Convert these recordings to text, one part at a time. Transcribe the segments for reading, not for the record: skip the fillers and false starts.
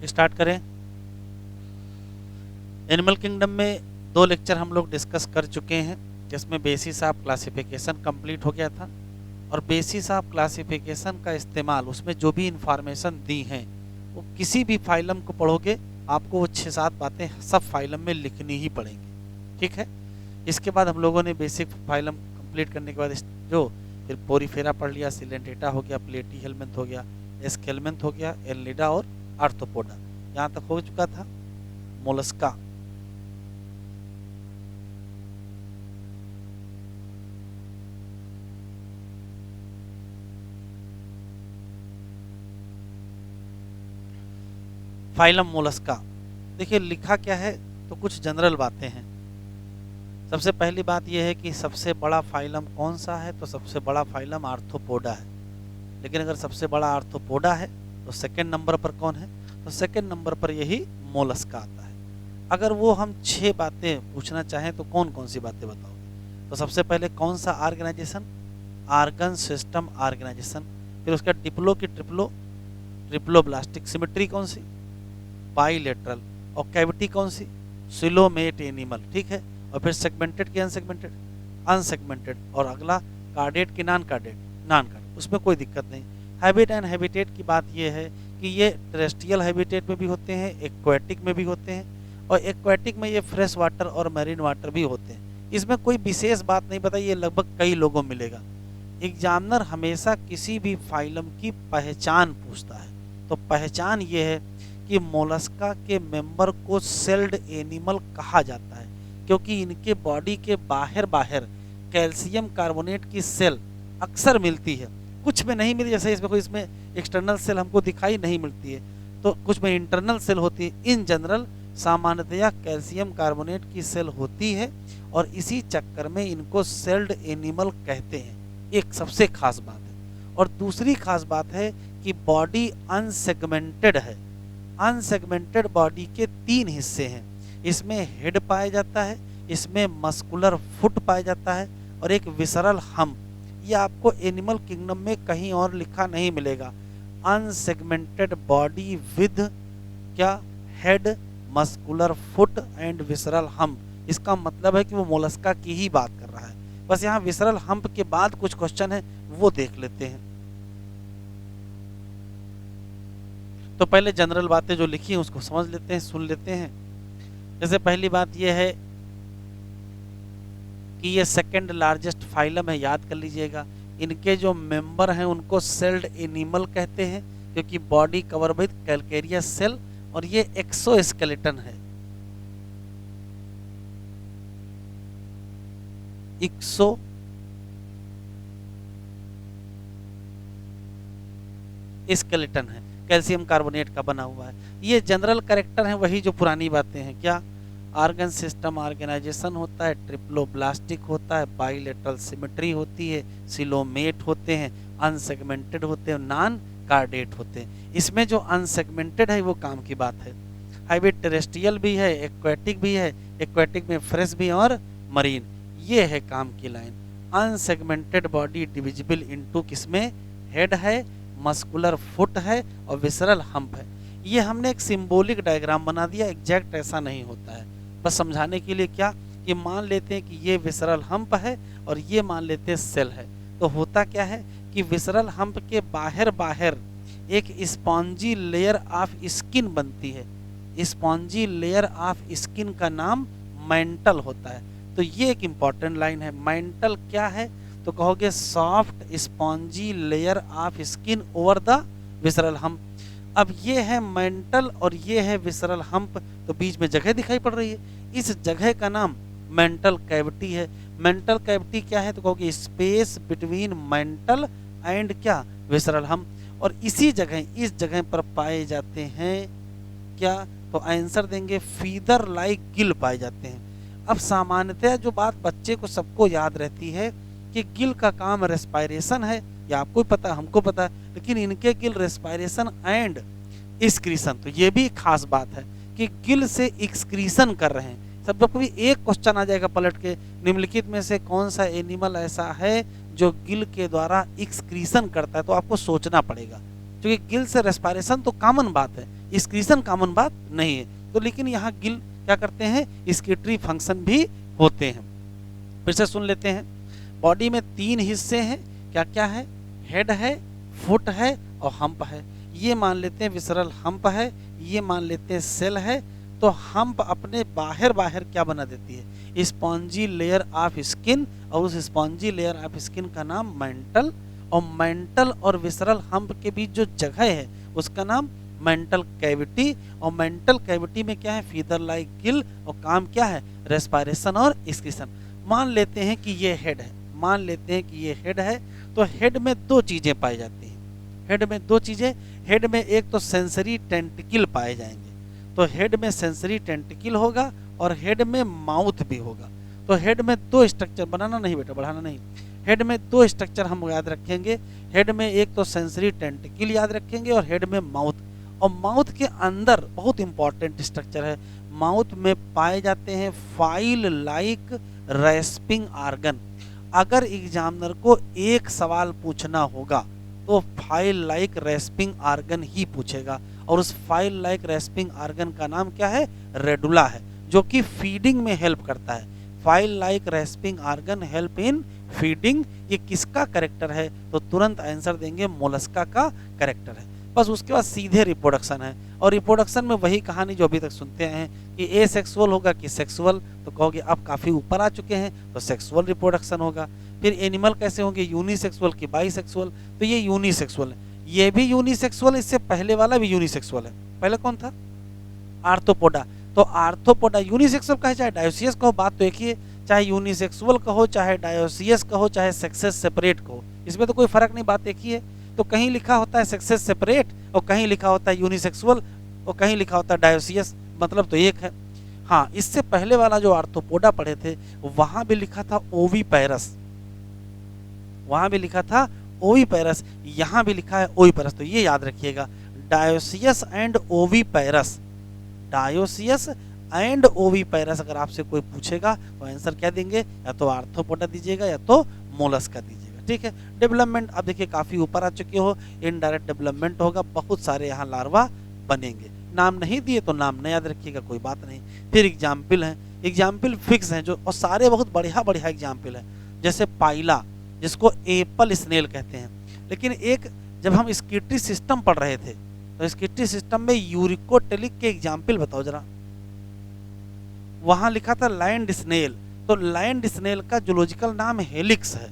Start करें। Animal kingdom में 2 lecture हम लोग डिस्कस कर चुके हैं, जिसमें बेसिस ऑफ क्लासिफिकेशन कंप्लीट हो गया था। और बेसिस ऑफ क्लासिफिकेशन का इस्तेमाल, उसमें जो भी इंफॉर्मेशन दी हैं वो किसी भी फाइलम को पढ़ोगे आपको वो 6-7 बातें सब फाइलम में लिखनी ही पड़ेंगी, ठीक है। इसके बाद हम लोगों ने बेसिक फाइलम कंप्लीट करने के बाद जो फिर पोरीफेरा पढ़ लिया, सिलेंटेटा हो गया, प्लेटी हेलमेंथ हो गया, एस्केलमेंथ हो गया, एलिडा और आर्थ्रोपोडा, यहाँ तक हो चुका था। मोलस्का, फाइलम मोलस्का, देखिए लिखा क्या है, तो कुछ जनरल बातें हैं। सबसे पहली बात यह है कि सबसे बड़ा फाइलम कौन सा है, तो सबसे बड़ा फाइलम आर्थ्रोपोडा है। लेकिन अगर सबसे बड़ा आर्थ्रोपोडा है तो सेकंड नंबर पर कौन है, तो सेकंड नंबर पर यही मोलस्का आता है। अगर वो हम 6 बातें पूछना चाहें तो कौन कौन सी बातें बताओगे, तो सबसे पहले कौन सा ऑर्गेनाइजेशन, आर्गन सिस्टम ऑर्गेनाइजेशन। फिर उसका डिप्लो की ट्रिप्लोब्लास्टिक, सिमेट्री कौन सी, बाइलेटरल। और कैविटी कौन सी, सिलोमेट एनिमल, ठीक है। और फिर सेगमेंटेड की अनसेगमेंटेड, अनसेगमेंटेड। और अगला कार्डेट की नॉन कार्डेट, नॉन कार्डेट, उसमें कोई दिक्कत नहीं। हैबिट एंड हैबिटेट की बात यह है कि ये टेरेस्ट्रियल हैबिटेट में भी होते हैं, एक्वाटिक में भी होते हैं, और एक्वाटिक में ये फ्रेश वाटर और मैरीन वाटर भी होते हैं। इसमें कोई विशेष बात नहीं बताई, ये लगभग कई लोगों मिलेगा। एग्जामिनर हमेशा किसी भी फाइलम की पहचान पूछता है, तो पहचान ये है कि मोलस्का के मेंबर को सेल्ड एनिमल कहा जाता है, क्योंकि इनके बॉडी के बाहर कैल्शियम कार्बोनेट की सेल अक्सर मिलती है, कुछ में नहीं मिलती, जैसे इसमें कोई इसमें एक्सटर्नल सेल हमको दिखाई नहीं मिलती है, तो कुछ में इंटरनल सेल होती है। इन जनरल सामान्यतया कैल्शियम कार्बोनेट की सेल होती है, और इसी चक्कर में इनको सेल्ड एनिमल कहते हैं, एक सबसे खास बात है। और दूसरी खास बात है कि बॉडी अनसेगमेंटेड है। अनसेगमेंटेड बॉडी के 3 हिस्से हैं, इसमें हेड पाया जाता है, इसमें मस्कुलर फुट पाया जाता है, और एक विसरल हम्प। ये आपको एनिमल किंगडम में कहीं और लिखा नहीं मिलेगा। अनसेगमेंटेड बॉडी विद क्या, head, muscular foot and visceral hump. इसका मतलब है कि वो मोलस्का की ही बात कर रहा है। बस यहाँ विसरल हम्प के बाद कुछ क्वेश्चन है, वो देख लेते हैं। तो पहले जनरल बातें जो लिखी हैं उसको समझ लेते हैं, सुन लेते हैं। जैसे पहली बात यह है कि ये सेकंड लार्जेस्ट फाइलम है, याद कर लीजिएगा। इनके जो मेंबर हैं उनको सेल्ड एनिमल कहते हैं, क्योंकि body cover with calcareous shell, और ये एक्सोस्केलेटन है, एक्सो स्केलेटन है, कैल्शियम कार्बोनेट का बना हुआ है। ये जनरल कैरेक्टर है, वही जो पुरानी बातें हैं। क्या, आर्गन सिस्टम ऑर्गेनाइजेशन होता है, ट्रिप्लोब्लास्टिक होता है, बाइलेटरल सिमेट्री होती है, सिलोमेट होते हैं, अनसेगमेंटेड होते हैं, नॉन कार्डेट होते हैं। इसमें जो अनसेगमेंटेड है वो काम की बात है। हाइब्रिड टेरेस्ट्रियल भी है, एक्वाटिक भी है, एक्वाटिक में फ्रेश भी और मरीन, ये है काम की line. Unsegmented body divisible into, किसमें, हेड है, मस्कुलर फुट है और विसरल हम्प है। ये हमने एक सिंबॉलिक डायग्राम बना दिया, एग्जैक्ट ऐसा नहीं होता है, बस समझाने के लिए। क्या, कि मान लेते हैं कि ये विसरल हम्प है और ये मान लेते हैं सेल है, तो होता क्या है कि विसरल हम्प के बाहर एक स्पॉन्जी लेयर ऑफ स्किन बनती है। स्पॉन्जी लेयर ऑफ स्किन का नाम मेंटल होता है। तो ये एक इंपॉर्टेंट लाइन है। मेंटल क्या है, तो कहोगे soft spongy layer of skin over the visceral hump. अब ये है मेंटल और ये है विसरल हम्प, तो बीच में जगह दिखाई पड़ रही है, इस जगह का नाम मेंटल कैविटी है। मेंटल कैविटी क्या है, तो कहोगे स्पेस बिटवीन मेंटल एंड क्या, विसरल हम्प। और इसी जगह, इस जगह पर पाए जाते हैं क्या, तो आंसर देंगे फीदर लाइक गिल पाए जाते हैं। अब सामान्यतः जो बात बच्चे को सबको याद रहती है कि गिल का काम रेस्पायरेशन है, या आपको पता, हमको पता है, लेकिन इनके गिल रेस्पायरेशन एंड एक्सक्रीशन, तो ये भी खास बात है कि गिल से एक्सक्रीशन कर रहे हैं। सब जब कभी एक क्वेश्चन आ जाएगा पलट के, निम्नलिखित में से कौन सा एनिमल ऐसा है जो गिल के द्वारा एक्सक्रीशन करता है, तो आपको सोचना पड़ेगा। क्योंकि गिल से रेस्पिरेशन तो कॉमन बात है, एक्सक्रीशन कॉमन बात नहीं है। तो लेकिन यहाँ गिल क्या करते हैं, एक्सक्रीटरी फंक्शन भी होते हैं। फिर से सुन लेते हैं। बॉडी में 3 हिस्से हैं, क्या क्या है, हेड है, फुट है और हम्प है। ये मान लेते हैं विसरल हम्प है, ये मान लेते हैं सेल है। तो हम्प अपने बाहर बाहर क्या बना देती है, स्पॉन्जी लेयर ऑफ स्किन, और उस स्पॉन्जी लेयर ऑफ स्किन का नाम मेंटल, और मेंटल और विसरल हम्प के बीच जो जगह है उसका नाम मेंटल कैविटी, और मेंटल कैविटी में क्या है, फीदर लाइक गिल, और काम क्या है, रेस्पिरेशन और एक्सक्रीशन। मान लेते हैं कि ये हेड है, मान लेते हैं कि ये हेड है। तो हेड में 2 चीजें पाई जाती हैं, हेड में 2 चीजें, हेड में एक तो सेंसरी टेंटिकल पाए जाएंगे, तो हेड में सेंसरी टेंटिकल होगा और हेड में माउथ भी होगा। तो हेड में 2 स्ट्रक्चर, बनाना नहीं बेटा, बढ़ाना नहीं, हेड में 2 स्ट्रक्चर हम याद रखेंगे। हेड में एक तो सेंसरी टेंटिकल याद रखेंगे और हेड में माउथ। और माउथ के अंदर बहुत इंपॉर्टेंट स्ट्रक्चर है, माउथ में पाए जाते हैं फाइल लाइक रेस्पिंग आर्गन। अगर एग्जामिनर को एक सवाल पूछना होगा तो फाइल लाइक रेस्पिंग आर्गन ही पूछेगा, और उस फाइल लाइक रेस्पिंग आर्गन का नाम क्या है, रेडुला है, जो कि फीडिंग में हेल्प करता है। File like rasping organ help in feeding. ये किसका करेक्टर है, तो तुरंत आंसर देंगे मोलस्का का करेक्टर है। बस उसके बाद सीधे रिप्रोडक्शन है, और रिप्रोडक्शन में वही कहानी जो अभी तक सुनते हैं कि ए सेक्सुअल होगा कि सेक्सुअल, तो कहोगे अब काफ़ी ऊपर आ चुके हैं तो सेक्सुअल रिप्रोडक्शन होगा। फिर एनिमल कैसे होंगे, यूनिसेक्सुअल कि बाईसेक्सुअल, तो ये यूनिसेक्सुअल है, ये भी यूनिसेक्सुअल, इससे पहले वाला भी यूनिसेक्सुअल है। पहले कौन था, आर्थ्रोपोडा, तो आर्थ्रोपोडा यूनिसेक्सुअल कहे चाहे डायोसियस कहो, बात तो एक ही है, चाहे यूनिसेक्सुअल कहो चाहे डायोसियस कहो चाहे सेक्सेस सेपरेट कहो, इसमें तो कोई फर्क नहीं, बात एक ही है। तो कहीं लिखा होता है सेक्सेस सेपरेट और कहीं लिखा होता है यूनिसेक्सुअल और कहीं लिखा होता है डायोसियस, मतलब तो एक है। हाँ, इससे पहले वाला जो आर्थ्रोपोडा पढ़े थे वहां भी लिखा था ओविपेरस, वहां भी लिखा था ओविपेरस, यहाँ भी लिखा है ओविपेरस, तो ये याद रखिएगा, dioecious and oviparous, dioecious and oviparous. अगर आपसे कोई पूछेगा तो आंसर क्या देंगे, या तो आर्थ्रोपोडा दीजिएगा या तो मोलस्का दीजिएगा, ठीक है। डेवलपमेंट अब देखिए काफी ऊपर आ चुके हो, इनडायरेक्ट डेवलपमेंट होगा, बहुत सारे यहाँ लार्वा बनेंगे। नाम नहीं दिए तो नाम नहीं याद रखिएगा, कोई बात नहीं। फिर एग्जाम्पल है, एग्जाम्पल फिक्स हैं जो, और सारे बहुत बढ़िया बढ़िया एग्जाम्पल है, जैसे पाइला जिसको एप्पल स्नेल कहते हैं। लेकिन एक जब हम स्कीटरी सिस्टम पढ़ रहे थे तो स्कीटरी सिस्टम में यूरिकोटेलिक के एग्जाम्पल बताओ जरा, वहां लिखा था लैंड स्नेल, तो लैंड स्नेल का जूलॉजिकल नाम हेलिक्स है,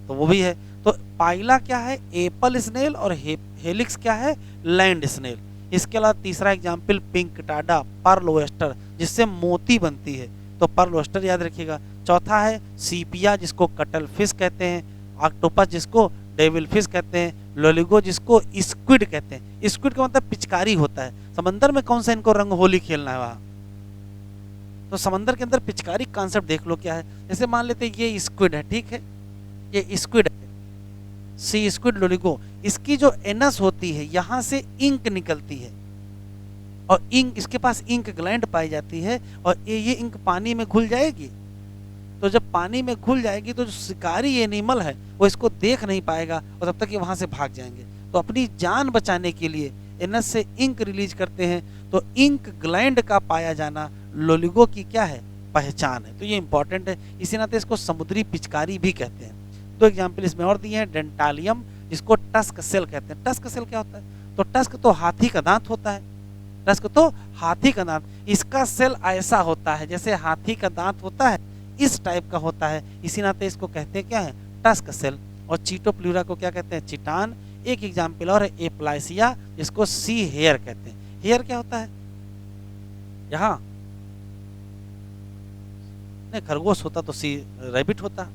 तो वो भी है। तो पाइला क्या है, एप्पल स्नेल, और हेलिक्स क्या है, लैंड स्नेल। इसके अलावा तीसरा एग्जाम्पल पिंकटाडा, पर्ल ओयस्टर जिससे मोती बनती है, तो पर्ल ओयस्टर याद रखिएगा। चौथा है सीपिया जिसको कटल फिश कहते हैं, ऑक्टोपस जिसको डेविल फिश कहते हैं, लोलिगो जिसको स्क्विड कहते हैं। स्क्विड का मतलब पिचकारी होता है, समंदर में कौन सा इनको रंग होली खेलना है वहां, तो समंदर के अंदर पिचकारी कॉन्सेप्ट देख लो क्या है। जैसे मान लेते हैं ये स्क्विड है, ठीक है, ये स्क्विड है, सी स्क्विड लोलिगो, इसकी जो एनस होती है यहाँ से इंक निकलती है, और इंक, इसके पास इंक ग्लैंड पाई जाती है, और ये इंक पानी में घुल जाएगी। तो जब पानी में घुल जाएगी तो जो शिकारी एनिमल है वो इसको देख नहीं पाएगा, और तब तक ये वहां से भाग जाएंगे। तो अपनी जान बचाने के लिए एनस से इंक रिलीज करते हैं, तो इंक ग्लैंड का पाया जाना लोलिगो की क्या है, पहचान है। तो ये इंपॉर्टेंट है, इसी नाते इसको समुद्री पिचकारी भी कहते हैं। 2 एग्जाम्पल इसमें और दिए हैं, डेंटालियम जिसको टस्क सेल कहते हैं। टस्क सेल क्या होता है, तो टस्क तो हाथी का दांत होता है, टस्क तो हाथी का दांत, इसका सेल ऐसा होता है जैसे हाथी का दांत होता है, इस टाइप का होता है, इसी नाते इसको कहते हैं क्या है, टस्क सेल। और चीटोप्लूरा को क्या कहते हैं, चिटान। एक एग्जाम्पल और है एप्लाइसिया जिसको सी हेयर कहते हैं। हेयर क्या होता है, यहाँ नहीं, खरगोश होता तो सी रैबिट होता,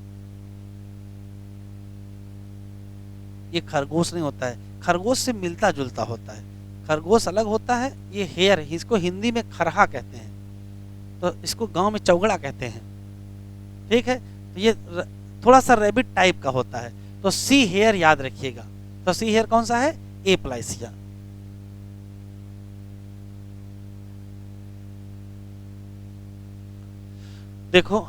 ये खरगोश नहीं होता है, खरगोश से मिलता जुलता होता है, खरगोश अलग होता है, ये हेयर, इसको हिंदी में खरहा कहते हैं, तो इसको गांव में चौगड़ा कहते हैं, ठीक है। तो ये थोड़ा सा रैबिट टाइप का होता है, तो सी हेयर याद रखिएगा। तो सी हेयर कौन सा है, एप्लाइसिया। देखो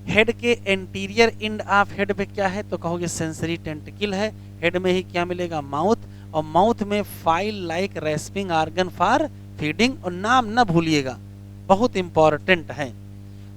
हेड के एंटीरियर एंड ऑफ हेड पे क्या है, तो कहोगे सेंसरी टेंटिकल है, हेड में ही क्या मिलेगा, माउथ, और माउथ में file like respiring organ for feeding, और नाम ना भूलिएगा, बहुत इंपॉर्टेंट है।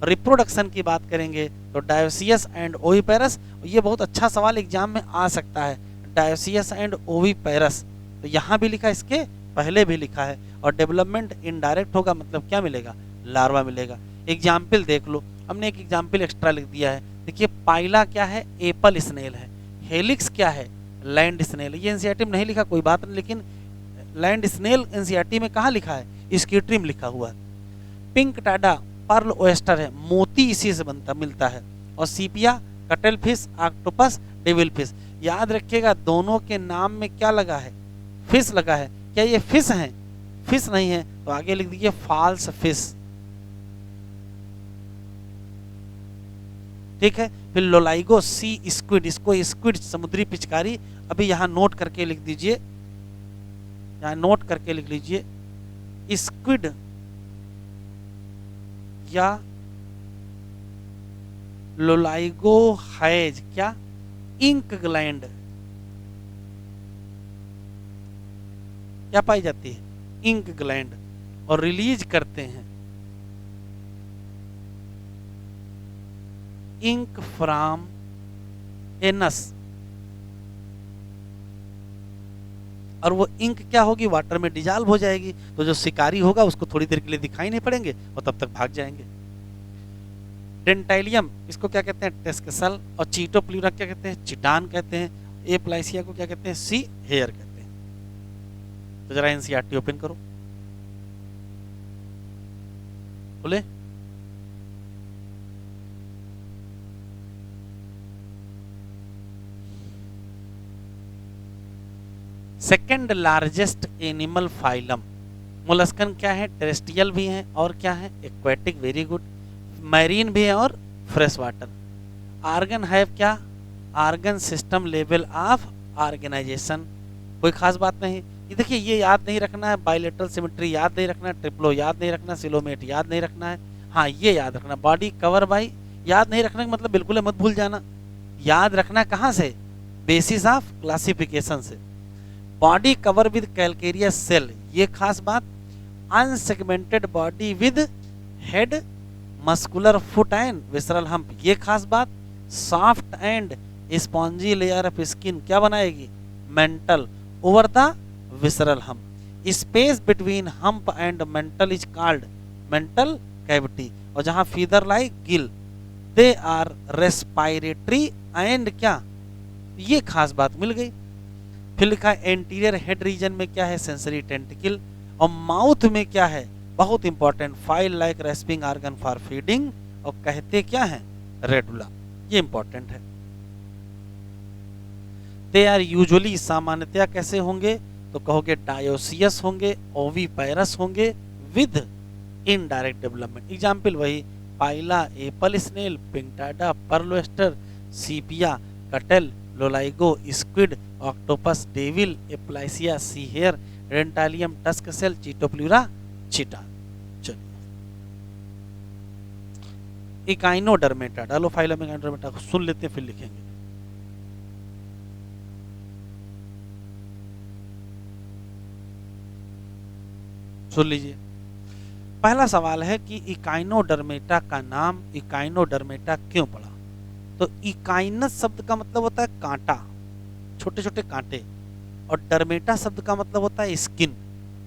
रिप्रोडक्शन की बात करेंगे तो डायोसियस एंड ओविपेरस, ये बहुत अच्छा सवाल एग्जाम में आ सकता है, डायोसियस एंड ओविपेरस, तो यहाँ भी लिखा, इसके पहले भी लिखा है। और डेवलपमेंट इनडायरेक्ट होगा, मतलब क्या मिलेगा, लार्वा मिलेगा। एग्जाम्पल देख लो, हमने एक एग्जाम्पल एक्स्ट्रा लिख दिया है। देखिए पाइला क्या है, एप्पल स्नेल है। हेलिक्स क्या है, लैंड स्नेल। ये एनसीईआरटी में नहीं लिखा, कोई बात नहीं, लेकिन लैंड स्नेल एनसीईआरटी में कहाँ लिखा है, स्कीट्री में लिखा हुआ है। पिंक टाडा पर्ल ओएस्टर है, मोती इसी से बनता मिलता है। और सीपिया cuttle fish, octopus, devil fish. याद रखिएगा दोनों के नाम में क्या लगा है, फिश लगा है। क्या ये फिश हैं, फिश नहीं है, तो आगे लिख दीजिए फॉल्स फिश। ठीक है। फिर लोलाइगो सी स्क्विड, इसको स्क्विड समुद्री पिचकारी, अभी यहाँ नोट करके लिख दीजिए, यहाँ नोट करके लिख लीजिए, स्क्विड या लोलाइगो हैज क्या, इंक ग्लैंड क्या पाई जाती है, इंक ग्लैंड, और रिलीज करते हैं इंक फ्रॉम एनस। और वो इंक क्या होगी, वाटर में डिजॉल्व हो जाएगी, तो जो शिकारी होगा उसको थोड़ी देर के लिए दिखाई नहीं पड़ेंगे और तब तक भाग जाएंगे। डेंटाइलियम इसको क्या कहते हैं, टेस्कसल, और चीटोप्लूरा क्या कहते हैं, चिटान कहते हैं। एप्लाइसिया को क्या कहते हैं, सी हेयर कहते हैं। तो जरा एनसीईआरटी ओपन करो, बोले second largest animal phylum. Molluscan क्या है, टेरेस्ट्रियल भी है और क्या है, एक्वेटिक, वेरी गुड, मैरीन भी है और फ्रेश वाटर। आर्गन है क्या, organ system level of organisation, कोई खास बात नहीं। ये देखिए ये याद नहीं रखना है, बायलेटरल सिमेट्री याद नहीं रखना है, ट्रिप्लो याद नहीं रखना, सिलोमेट याद नहीं रखना है। हाँ ये याद रखना, बॉडी कवर बाई, याद नहीं रखना मतलब बिल्कुल मत भूल जाना, याद रखना कहाँ से, बेसिस ऑफ क्लासिफिकेशन से। Body cover with calcareous shell, ये खास बात। Unsegmented body with head, muscular foot and visceral hump, ये खास बात। Soft and spongy layer of skin क्या बनाएगी, mantle over the visceral hump. Space between hump and mantle is called mantle cavity, और जहां feather like gill, they are respiratory and क्या, ये खास बात मिल गई। फिर लिखा है एंटीरियर हेड रीजन में क्या है, सेंसरी टेंटिकल, और माउथ में क्या है, बहुत important, file like respiring organ for feeding, और कहते क्या है, रेडुला, ये इंपॉर्टेंट है। दे आर यूजुअली, सामान्यतया कैसे होंगे, तो कहोगे डायोसियस होंगे, ओविपेरस होंगे, विद इनडायरेक्ट डेवलपमेंट। एग्जाम्पल वही, पाइला, Apple snail, Pinctada, Perl oyster, सीपिया, कटल, लोलाइगो, squid, octopus, devil, एप्लाइसिया, see here, डेंटालियम, tusk cell, चीटोप्लूरा, चिटान। चलिए इकाइनोडर्मेटा, डालोफाइलम इकाइनोडर्मेटा सुन लेते हैं फिर लिखेंगे। सुन लीजिए, पहला सवाल है कि इकाइनोडर्मेटा का नाम इकाइनोडर्मेटा क्यों पड़ा। तो इकाइनस शब्द का मतलब होता है कांटा, छोटे छोटे कांटे, और डर्मेटा शब्द का मतलब होता है स्किन।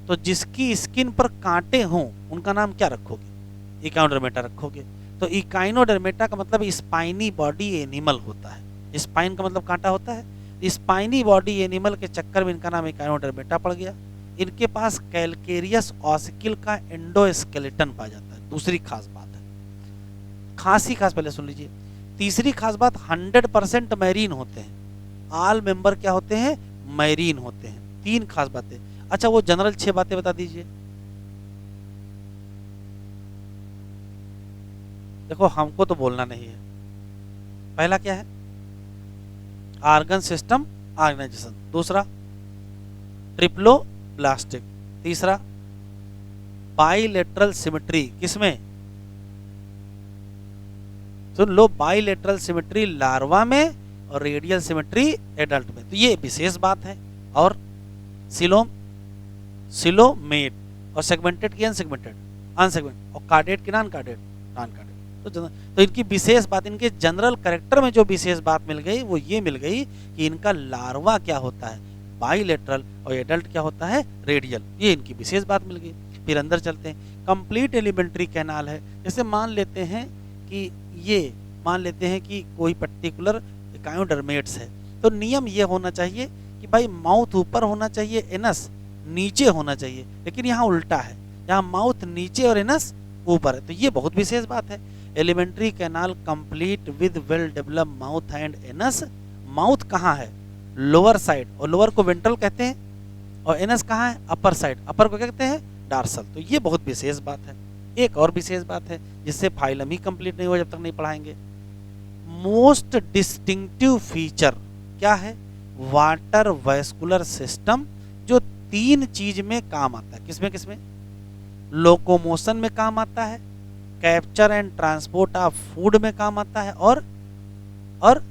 तो जिसकी स्किन पर कांटे हों उनका नाम क्या रखोगे, इकाइनोडर्मेटा रखोगे। तो इकाइनोडर्मेटा का मतलब स्पाइनी बॉडी एनिमल होता है, स्पाइन का मतलब कांटा होता है, स्पाइनी बॉडी एनिमल के चक्कर में इनका नाम इकाइनोडर्मेटा पड़ गया। इनके पास कैलकेरियस ऑसिकल का एंडोस्केलेटन पाया जाता है, दूसरी खास बात है, खास ही खास, पहले सुन लीजिए। तीसरी खास बात, 100% मैरीन होते हैं, ऑल मेंबर क्या होते हैं, मैरीन होते हैं। तीन खास बातें। अच्छा वो जनरल 6 बातें बता दीजिए। देखो हमको तो बोलना नहीं है। पहला क्या है, ऑर्गन सिस्टम ऑर्गेनाइजेशन, दूसरा ट्रिप्लोब्लास्टिक, तीसरा बाइलेटरल सिमेट्री, किसमें, सुन लो, बाइलेटरल सिमेट्री लार्वा में और रेडियल सिमेट्री एडल्ट में। तो ये विशेष बात है। और सिलोम सिलोमेट, और सेगमेंटेड की अनसेगमेंटेड, अनसेगमेंटेड, और कार्डेट की नॉन कार्डेट, नॉन कार्डेट। तो इनकी विशेष बात, इनके जनरल कैरेक्टर में जो विशेष बात मिल गई वो ये मिल गई कि इनका लार्वा क्या होता है बाइलेटरल, और एडल्ट क्या होता है रेडियल, ये इनकी विशेष बात मिल गई। फिर अंदर चलते हैं। कंप्लीट एलिमेंट्री कैनाल है, जैसे मान लेते हैं कि कोई पर्टिकुलर एकायोडर्मेट्स है, तो नियम ये होना चाहिए कि भाई माउथ ऊपर होना चाहिए, एनस नीचे होना चाहिए, लेकिन यहाँ उल्टा है, यहाँ माउथ नीचे और एनस ऊपर है, तो ये बहुत विशेष बात है। Alimentary canal complete with well develop mouth and anus. Mouth कहाँ है लोअर साइड, और लोअर को वेंट्रल कहते हैं, और एनस कहाँ है अपर साइड, अपर को कहते हैं डार्सल। तो ये बहुत विशेष बात है। एक और विशेष बात है जिससे फाइलम ही कंप्लीट नहीं हुआ जब तक नहीं पढ़ाएंगे। मोस्ट डिस्टिंक्टिव फीचर क्या है, वाटर वैस्कुलर सिस्टम, जो 3 चीज में काम आता है। किसमें किसमें, लोकोमोशन में काम आता है, capture and transport of food में काम आता है, और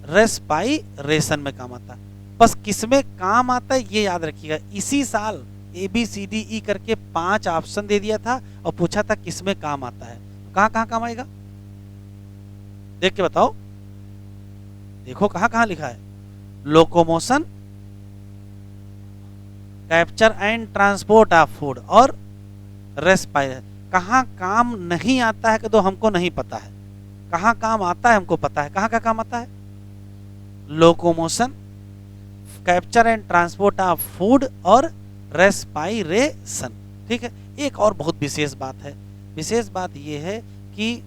रेस्पाइरेशन में काम आता है। बस किसमें काम आता है ये याद रखिएगा। इसी साल ABCDE करके 5 ऑप्शन दे दिया था और पूछा था किसमें काम आता है, कहाँ कहाँ काम आएगा देख के बताओ। देखो कहाँ कहाँ लिखा है, locomotion, capture and transport of food, और रेस्पाइरेशन। कहाँ काम नहीं आता है कि तो हमको नहीं पता है, कहाँ काम आता है हमको पता है। कहाँ का काम आता है, locomotion, capture and transport of food, और रेस्पाइरेशन। ठीक है। एक और बहुत विशेष बात है, विशेष बात यह है कि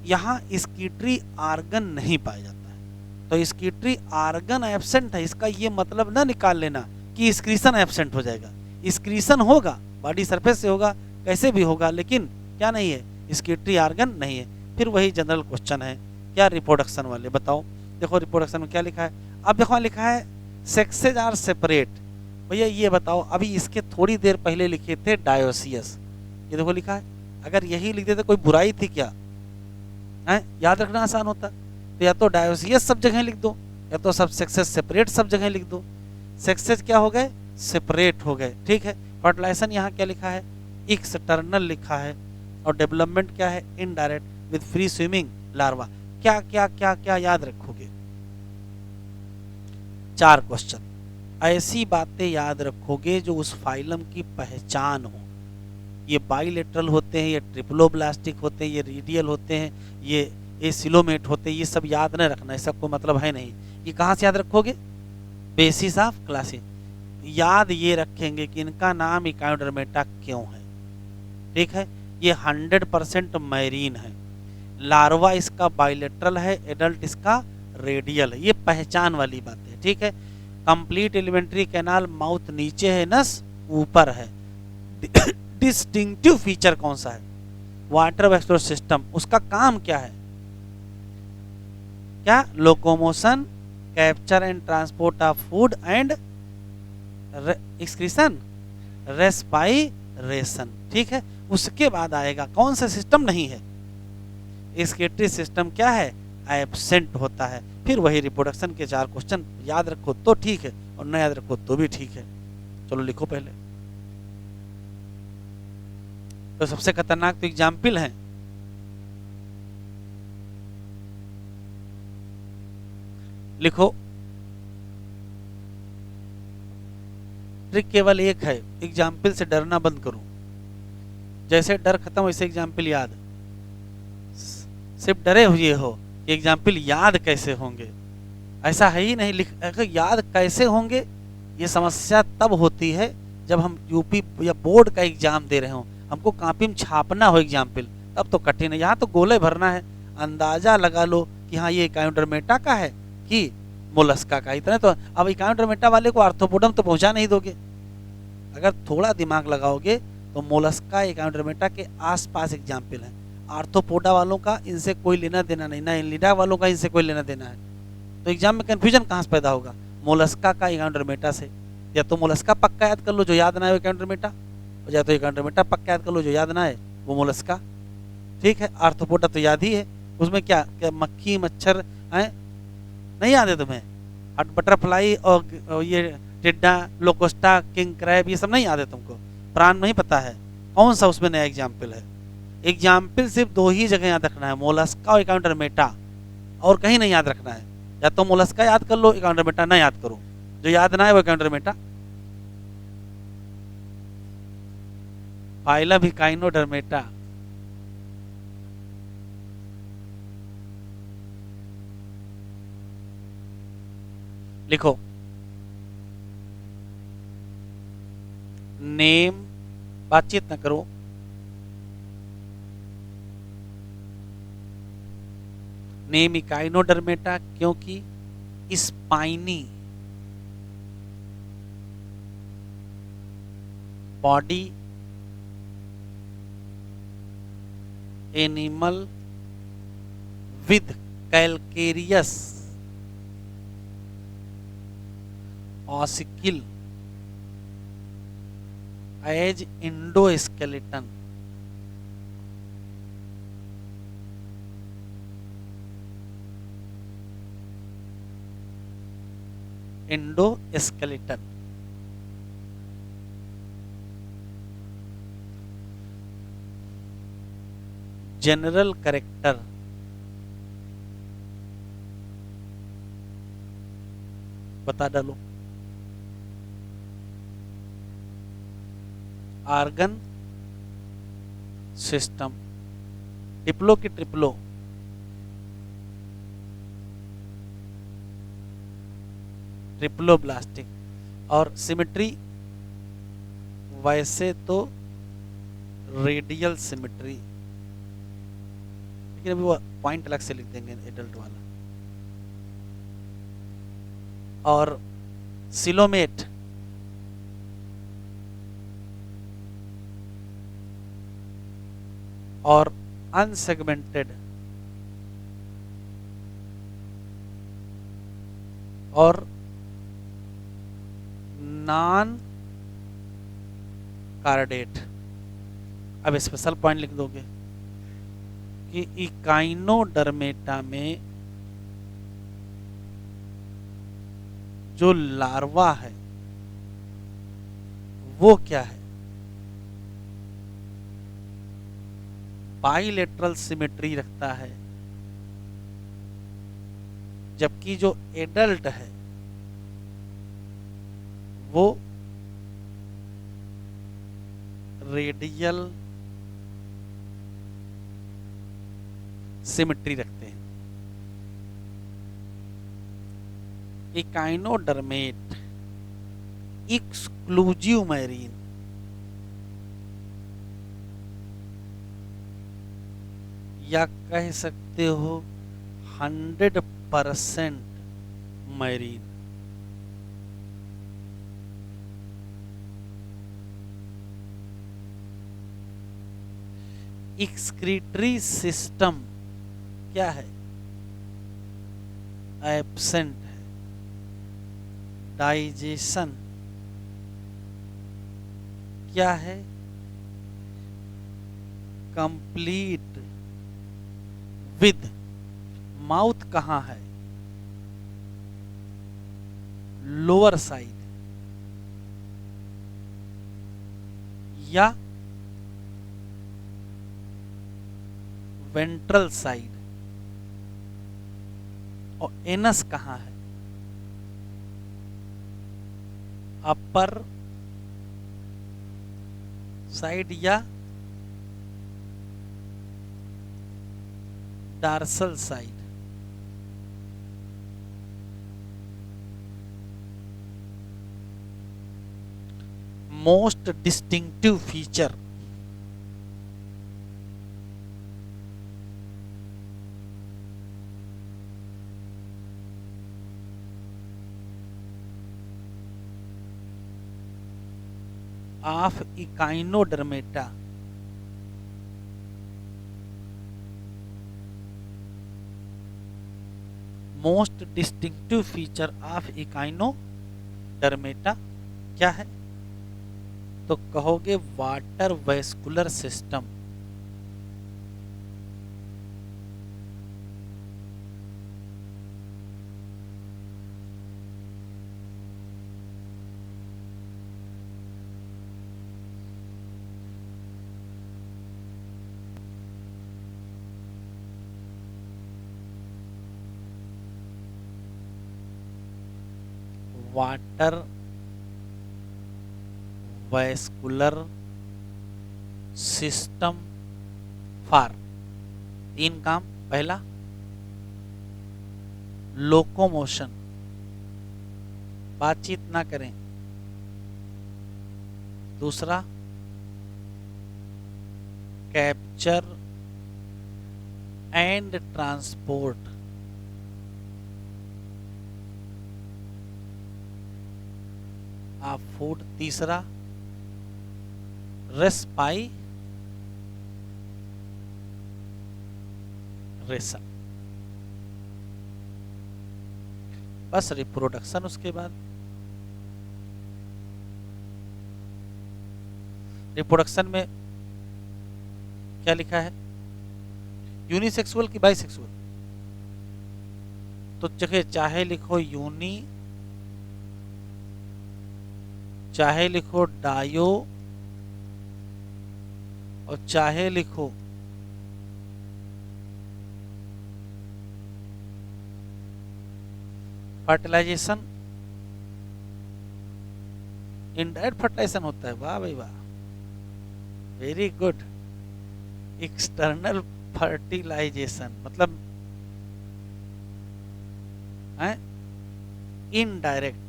यहाँ स्कीटरी आर्गन नहीं पाया जाता है, तो स्कीटरी आर्गन एब्सेंट है, इसका ये मतलब ना निकाल लेना कि स्क्रीशन एब्सेंट हो जाएगा। स्क्रीशन होगा, बॉडी सरफेस से होगा, कैसे भी होगा, लेकिन क्या नहीं है, स्कीटरी आर्गन नहीं है। फिर वही जनरल क्वेश्चन है, क्या रिप्रोडक्शन वाले बताओ। देखो रिप्रोडक्शन में क्या लिखा है, अब देखो लिखा है सेक्सेज आर सेपरेट। भैया ये बताओ, अभी इसके थोड़ी देर पहले लिखे थे डायोसियस, ये देखो लिखा है। अगर यही लिख देते कोई बुराई थी क्या है, याद रखना आसान होता। तो या तो डायोसियस सब जगह लिख दो, या तो सब सेक्सेज सेपरेट सब जगह लिख दो। सेक्सेज क्या हो गए, सेपरेट हो गए। ठीक है। फर्टिलाइजेशन यहाँ क्या लिखा है, एक्सटर्नल लिखा है, और डेवलपमेंट क्या है, indirect with free swimming larva. क्या क्या क्या क्या याद रखोगे, 4 क्वेश्चन ऐसी बातें याद रखोगे जो उस फाइलम की पहचान हो। ये बाइलेटरल होते हैं, ये ट्रिप्लोब्लास्टिक होते हैं, ये रेडियल होते हैं, ये सिलोमेट होते हैं, ये सब याद नहीं रखना, इसका कोई मतलब है नहीं। ये कहाँ से याद रखोगे, बेसिस ऑफ क्लासिस। याद ये रखेंगे कि इनका नाम इकायोडर्मेटा क्यों है। ठीक है। ये 100% मैरीन है, लार्वा इसका बाइलेटरल है, एडल्ट इसका रेडियल है। ये पहचान वाली बात है। ठीक है। कंप्लीट एलिमेंट्री कैनाल, माउथ नीचे है, नस ऊपर है। डिस्टिंक्टिव फीचर कौन सा है, वाटर वैस्कुलर सिस्टम, उसका काम क्या है, क्या, locomotion, capture and transport of food, and excretion, respiration. ठीक है। उसके बाद आएगा कौन सा सिस्टम नहीं है, एक्सक्रीटरी सिस्टम क्या है, एब्सेंट होता है। फिर वही रिप्रोडक्शन के 4 क्वेश्चन याद रखो तो ठीक है, और न याद रखो तो भी ठीक है। चलो लिखो पहले। तो सबसे खतरनाक तो एग्जाम्पल है, लिखो। ट्रिक केवल एक है, एग्जाम्पल से डरना बंद करो। जैसे डर खत्म वैसे एग्जाम्पल याद। सिर्फ डरे हुए हो कि एग्जाम्पल याद कैसे होंगे, ऐसा है ही नहीं। याद कैसे होंगे, ये समस्या तब होती है जब हम यूपी या बोर्ड का एग्जाम दे रहे हो, हमको कॉपी में छापना हो एग्जाम्पल, तब तो कठिन है। यहाँ तो गोले भरना है, अंदाजा लगा लो कि हाँ ये इकायोडर्मेटा का है कि मोलस्का का। इतने तो अब इकायोडर्मेटा वाले को आर्थ्रोपोडम तो पहुंचा नहीं दोगे। अगर थोड़ा दिमाग लगाओगे तो मोलस्का इकायोडर्मेटा के आसपास एग्जाम्पल है। आर्थ्रोपोडा वालों का इनसे कोई लेना देना नहीं, ना एनिलिडा वालों का इनसे कोई लेना देना है। तो एग्जाम में कंफ्यूजन कहाँ से पैदा होगा, मोलस्का का इकायोडर्मेटा से। या तो मोलस्का पक्का याद कर लो जो याद ना है वो इकायोडर्मेटा, और या तो इकायोडर्मेटा पक्का याद कर लो जो याद ना है वो मोलस्का। ठीक है। आर्थ्रोपोडा तो याद ही है, उसमें क्या क्या मक्खी मच्छर है, नहीं याद है तुम्हें, बटरफ्लाई और ये टिड्डा, लोकोस्टा, किंग क्रैब, ये सब नहीं याद है तुमको? प्राण नहीं पता है? कौन सा उसमें नया एग्जाम्पल है? एग्जाम्पल सिर्फ दो ही जगह याद रखना है, मोलस्का और एकाउंटरमेटा, और कहीं नहीं याद रखना है। या तो मोलस्का याद कर लो, एकाउंटरमेटा ना याद करो। जो याद ना है वो एकाउंटरमेटा। Phylum echinodermata. लिखो नेम, बातचीत न करो। नेम इकाइनोडर्मेटा क्योंकि spiny body animal with calcareous ossicle as endoskeleton. Endoskeleton. General character बता डालो। आर्गन सिस्टम, डिप्लो की ट्रिप्लो, ट्रिप्लोब्लास्टिक। और सिमेट्री वैसे तो रेडियल सिमेट्री, लेकिन अभी वो पॉइंट अलग से लिख देंगे एडल्ट वाला। और सिलोमेट और अनसेगमेंटेड और नॉन कार्डेट। अब स्पेशल पॉइंट लिख दोगे कि इकाइनोडर्मेटा में जो लार्वा है वो क्या है? बाइलेटरल सिमेट्री रखता है, जबकि जो एडल्ट है वो रेडियल सिमेट्री रखते हैं। इकाइनोडर्मेट एक्सक्लूसिव मैरीन, या कह सकते हो 100% मैरीन। एक्सक्रीटरी सिस्टम क्या है? एब्सेंट है। डाइजेशन क्या है? Complete with. माउथ कहां है? लोअर साइड या वेंट्रल साइड। और एनस कहां है? अपर साइड या dorsal side. Most distinctive feature of Echinodermata. Most distinctive feature of Echinodermata क्या है? तो कहोगे water vascular system. Water vascular system for 3 काम। पहला लोकोमोशन, बातचीत ना करें। दूसरा capture and transport of food. तीसरा रेस्पाइरेशन। बस रिप्रोडक्शन उसके बाद। रिप्रोडक्शन में क्या लिखा है, यूनिसेक्सुअल की बाइसेक्सुअल? तो जगह चाहे लिखो यूनी, चाहे लिखो डायो, और चाहे लिखो फर्टिलाइजेशन। इनडायरेक्ट फर्टिलाइजेशन होता है। वाह भाई वाह, वेरी गुड। एक्सटर्नल फर्टिलाइजेशन मतलब है इनडायरेक्ट।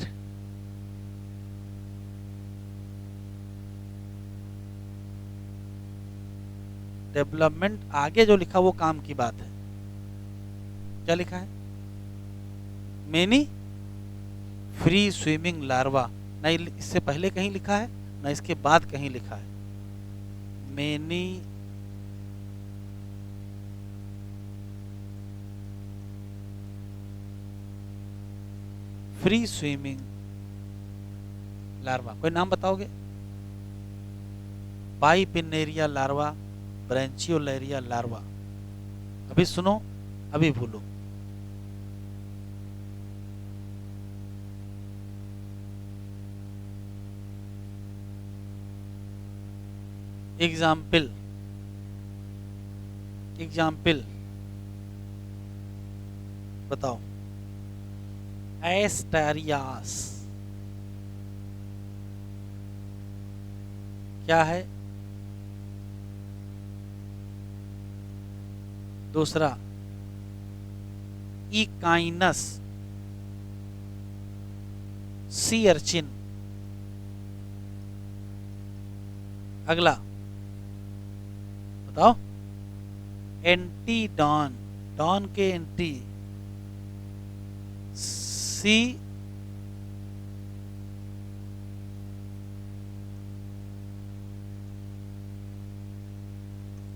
डेवलपमेंट आगे जो लिखा वो काम की बात है। क्या लिखा है, मेनी फ्री स्विमिंग लार्वा। ना इससे पहले कहीं लिखा है ना इसके बाद कहीं लिखा है। Many free swimming larva. कोई नाम बताओगे? Bipinnaria larva, brachiolaria larva. अभी सुनो, अभी भूलो। एग्जाम्पल बताओ। एस्टेरियास क्या है? दूसरा इकाइनस, सी अर्चिन। अगला बताओ, एंटीडॉन, डॉन के एंटी, सी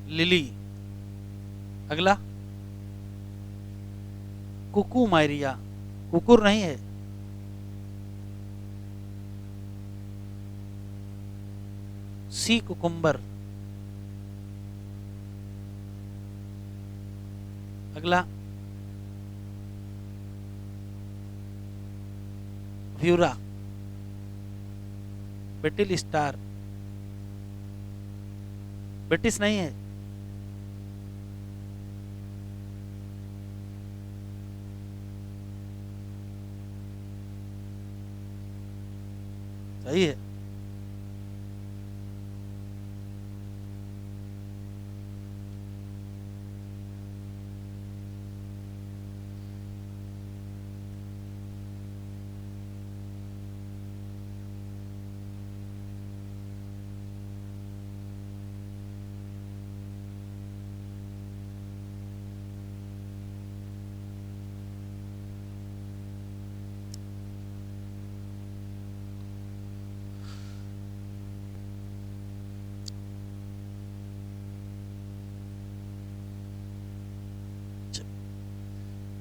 लिली। अगला कुकुमायरिया, कुकुर नहीं है। Sea cucumber. अगला व्यूरा, बेटिल स्टार, बेटिस नहीं है। सही है।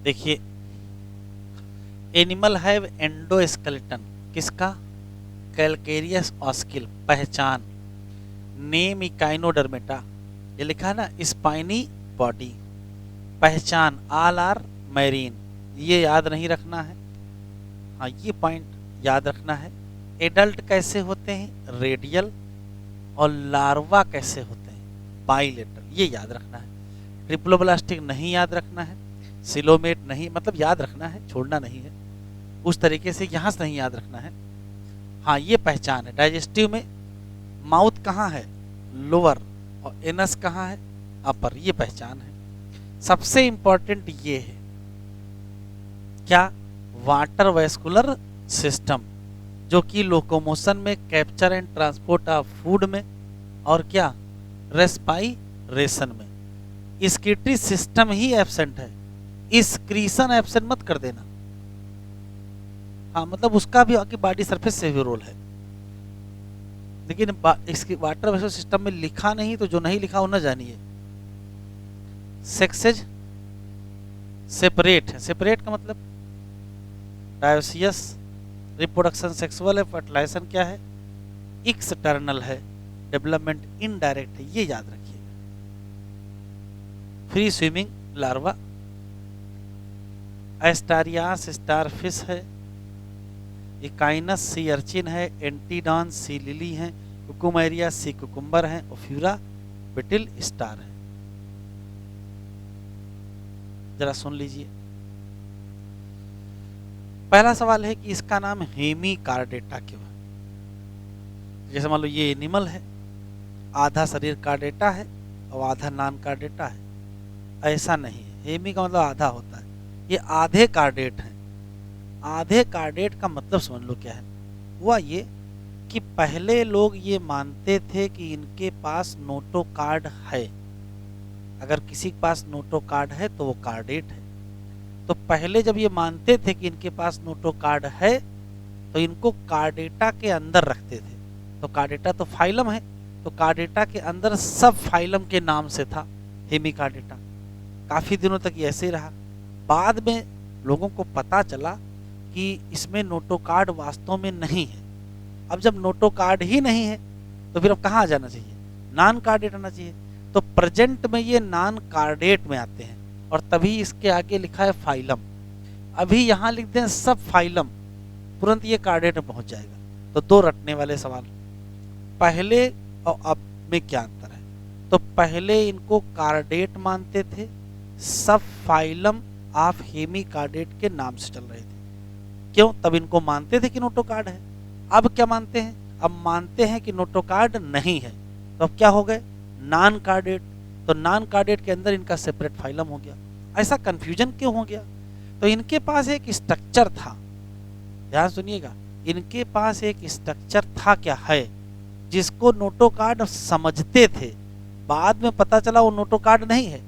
देखिए, एनिमल हैव एंडोस्केलेटन, किसका? कैलकेरियस ऑस्किल। पहचान, नेम इकाइनोडर्मेटा, ये लिखा है ना, स्पाइनी बॉडी। पहचान, आल आर मैरीन, ये याद नहीं रखना है। हाँ, ये पॉइंट याद रखना है। एडल्ट कैसे होते हैं? रेडियल। और लार्वा कैसे होते हैं? बाइलेटरल, ये याद रखना है। ट्रिप्लोब्लास्टिक नहीं याद रखना है। सिलोमेट नहीं, मतलब याद रखना है, छोड़ना नहीं है। उस तरीके से यहाँ से नहीं याद रखना है। हाँ, ये पहचान है। डाइजेस्टिव में माउथ कहाँ है, लोअर, और एनस कहाँ है, अपर, ये पहचान है। सबसे इंपॉर्टेंट ये है क्या, वाटर वेस्कुलर सिस्टम, जो कि लोकोमोशन में, capture and transport of food में, और क्या, रेस्पाइरेशन में। एक्सक्रीटरी सिस्टम ही एब्सेंट है, एक्सक्रीशन एब्सेंट मत कर देना। हाँ, मतलब उसका भी आपकी बॉडी सरफेस से भी रोल है, लेकिन इसकी वाटर वेस्कुलर सिस्टम में लिखा नहीं, तो जो नहीं लिखा वो न जानिए। सेक्सेज सेपरेट है, सेपरेट का मतलब डायोसियस, रिप्रोडक्शन सेक्सुअल है, फर्टिलाइजेशन क्या है, एक्सटर्नल है, डेवलपमेंट इनडायरेक्ट है, ये याद रखिएगा। फ्री स्विमिंग लार्वा, एस्टारियास स्टारफिश है, इकाइनस सी अर्चिन है, एंटीडॉन सी लिली है, कुकुमेरिया सी कुकुम्बर है, ओफ्यूरा बिटिल स्टार है। जरा सुन लीजिए। पहला सवाल है कि इसका नाम हेमीकार्डेटा क्यों है। जैसे मान लो ये एनिमल है, आधा शरीर कार्डेटा है और आधा नॉन कार्डेटा है, ऐसा नहीं है। हेमी का मतलब आधा होता है, ये आधे कार्डेट हैं। आधे कार्डेट का मतलब समझ लो क्या है। हुआ ये कि पहले लोग ये मानते थे कि इनके पास नोटोकार्ड है, अगर किसी के पास नोटोकार्ड है तो वो कार्डेट है। तो पहले जब ये मानते थे कि इनके पास नोटोकार्ड है तो इनको कार्डेटा के अंदर रखते थे। तो कार्डेटा तो फाइलम है, तो कार्डेटा के अंदर सब फाइलम के नाम से था हेमीकार्डेटा। काफ़ी दिनों तक ये ऐसे ही रहा। बाद में लोगों को पता चला कि इसमें नोटोकार्ड वास्तव में नहीं है। अब जब नोटोकार्ड ही नहीं है तो फिर अब कहाँ जाना चाहिए, नॉन कार्डेट आना चाहिए। तो प्रेजेंट में ये नॉन कार्डेट में आते हैं और तभी इसके आगे लिखा है फाइलम। अभी यहाँ लिख दें सब फाइलम, तुरंत ये कार्डेट में पहुंच जाएगा। तो दो रटने वाले सवाल, पहले और अब में क्या अंतर है। तो पहले इनको कार्डेट मानते थे, सब फाइलम ऑफ हेमीकार्डेट के नाम से चल रहे थे। क्यों, तब इनको मानते थे कि नोटोकार्ड है। अब क्या मानते हैं, अब मानते हैं कि नोटोकार्ड नहीं है, तो अब क्या हो गए, नॉन कार्डेट। तो नॉन कार्डेट के अंदर इनका सेपरेट फाइलम हो गया। ऐसा कंफ्यूजन क्यों हो गया, तो इनके पास एक स्ट्रक्चर था, ध्यान सुनिएगा, इनके पास एक स्ट्रक्चर था, क्या है, जिसको नोटोकार्ड समझते थे। बाद में पता चला वो नोटोकार्ड नहीं है,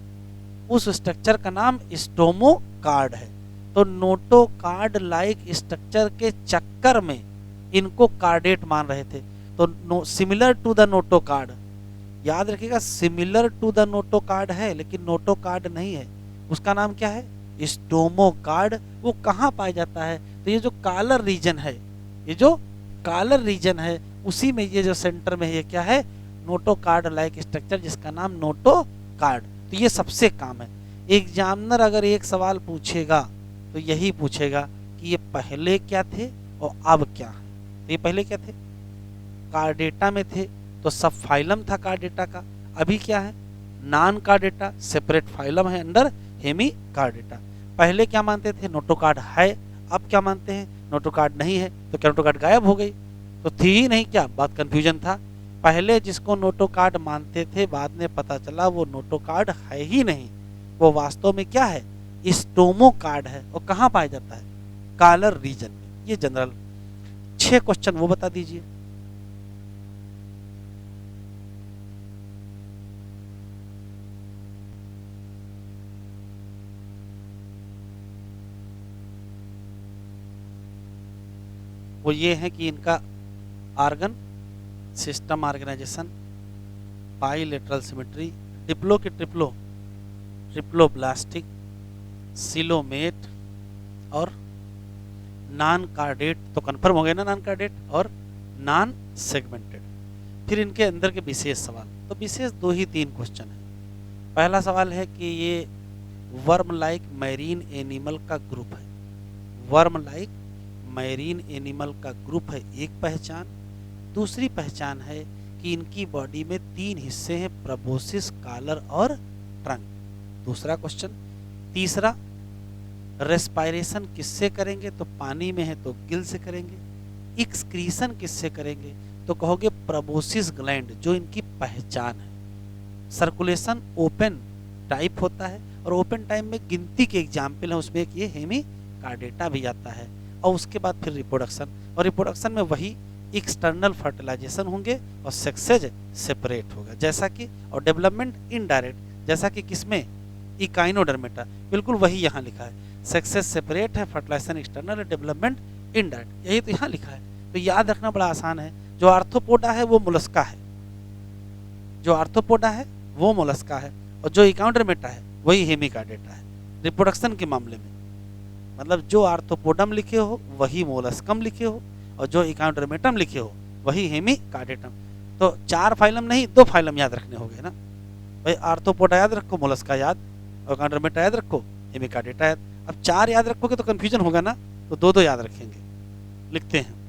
उस स्ट्रक्चर का नाम स्टोमोकार्ड है। तो नोटोकार्ड लाइक स्ट्रक्चर के चक्कर में इनको कार्डेट मान रहे थे। तो सिमिलर टू द नोटोकार्ड, याद रखिएगा, सिमिलर टू द नोटोकार्ड है लेकिन नोटोकार्ड नहीं है। उसका नाम क्या है, स्टोमोकार्ड। वो कहाँ पाया जाता है, तो ये जो कॉलर रीजन है, ये जो कॉलर रीजन है उसी में, ये जो सेंटर में, ये क्या है, नोटोकार्ड लाइक स्ट्रक्चर, जिसका नाम नोटोकार्ड। तो ये सबसे काम है। एग्जामिनर अगर एक सवाल पूछेगा तो यही पूछेगा कि ये पहले क्या थे और अब क्या है। तो ये पहले क्या थे, कार्डेटा में थे, तो सब फाइलम था कार्डेटा का। अभी क्या है, नॉन कार्डेटा, सेपरेट फाइलम है अंडर हेमीकार्डेटा। पहले क्या मानते थे, नोटोकार्ड है, अब क्या मानते हैं, नोटोकार्ड नहीं है। तो क्या नोटोकार्ड गायब हो गई, तो थी ही नहीं क्या, बात कंफ्यूजन था। पहले जिसको नोटोकार्ड मानते थे बाद में पता चला वो नोटोकार्ड है ही नहीं, वो वास्तव में क्या है, स्टोमोकार्ड है। और कहाँ पाया जाता है, कॉलर रीजन में। ये जनरल 6 क्वेश्चन वो बता दीजिए। वो ये है कि इनका organ system organisation, bilateral symmetry, diplo के ट्रिप्लो, ट्रिप्लोब्लास्टिक, सिलोमेट और नॉन कार्डेट। तो कंफर्म हो गया ना, नॉन कार्डेट और नॉन सेगमेंटेड। फिर इनके अंदर के विशेष सवाल, तो विशेष 2 ही 3 क्वेश्चन है। पहला सवाल है कि ये वर्म लाइक मैरीन एनिमल का ग्रुप है। वर्म लाइक मैरीन एनिमल का ग्रुप है, एक पहचान। दूसरी पहचान है कि इनकी बॉडी में 3 हिस्से हैं, प्रबोसिस, कॉलर और ट्रंक। दूसरा क्वेश्चन। तीसरा, रेस्पायरेशन किससे करेंगे तो पानी में है तो गिल से करेंगे। एक्सक्रीशन किससे करेंगे तो कहोगे प्रोबोसिस ग्लैंड, जो इनकी पहचान है। सर्कुलेशन ओपन टाइप होता है, और ओपन टाइप में गिनती के एग्जाम्पल है, उसमें एक ये हेमिकार्डेटा भी आता है। और उसके बाद फिर रिप्रोडक्शन, और रिप्रोडक्शन में वही एक्सटर्नल फर्टिलाइजेशन होंगे और सेक्सेज सेपरेट होगा जैसा कि, और डेवलपमेंट इनडायरेक्ट जैसा कि किसमें, इकाइनोडर्मेटा, बिल्कुल वही यहाँ लिखा है। सेक्सेस सेपरेट है, फर्टिलाइजेशन एक्सटर्नल है, डेवलपमेंट इनडायरेक्ट, यही तो यहाँ लिखा है। तो याद रखना बड़ा आसान है। जो आर्थ्रोपोडा है वो मोलस्का है, जो आर्थ्रोपोडा है वो मोलस्का है, और जो इकाइनोडर्मेटा है वही हेमिकार्डेटा है रिप्रोडक्शन के मामले में। मतलब जो आर्थ्रोपोडम लिखे हो वही मोलस्कम लिखे हो, और जो इकाइनोडर्मेटम लिखे हो वही हेमिकार्डेटम। तो 4 फाइलम नहीं 2 फाइलम याद रखने होंगे ना भाई। आर्थ्रोपोडा याद रखो, मोलस्का याद, और इकाइनोडर्मेटा याद रखो, हेमिकार्डेटा याद। अब 4 याद रखोगे तो कंफ्यूजन होगा ना, तो 2 याद रखेंगे। लिखते हैं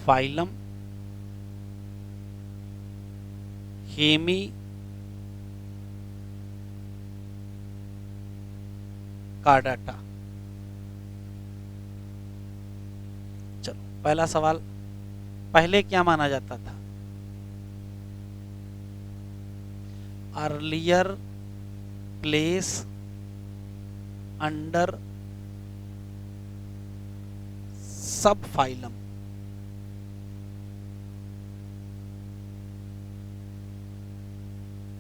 फाइलम हेमिकार्डाटा। चलो पहला सवाल, पहले क्या माना जाता था? Earlier place under sub phylum,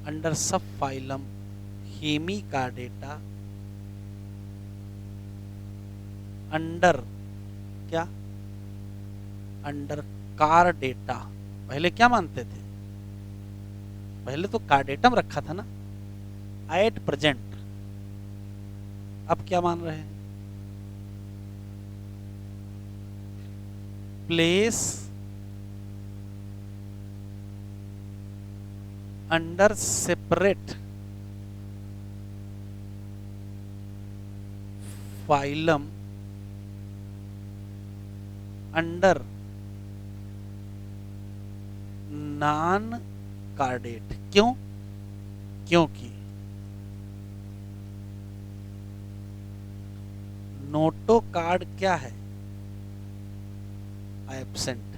under sub phylum Hemichordata, under क्या, अंडर कार्डेटा। पहले क्या मानते थे? पहले तो कार्डेटम रखा था ना, एट प्रेजेंट। अब क्या मान रहे हैं? Place under separate phylum under non chordate. क्यों? क्योंकि नोटोकार्ड क्या है? एब्सेंट।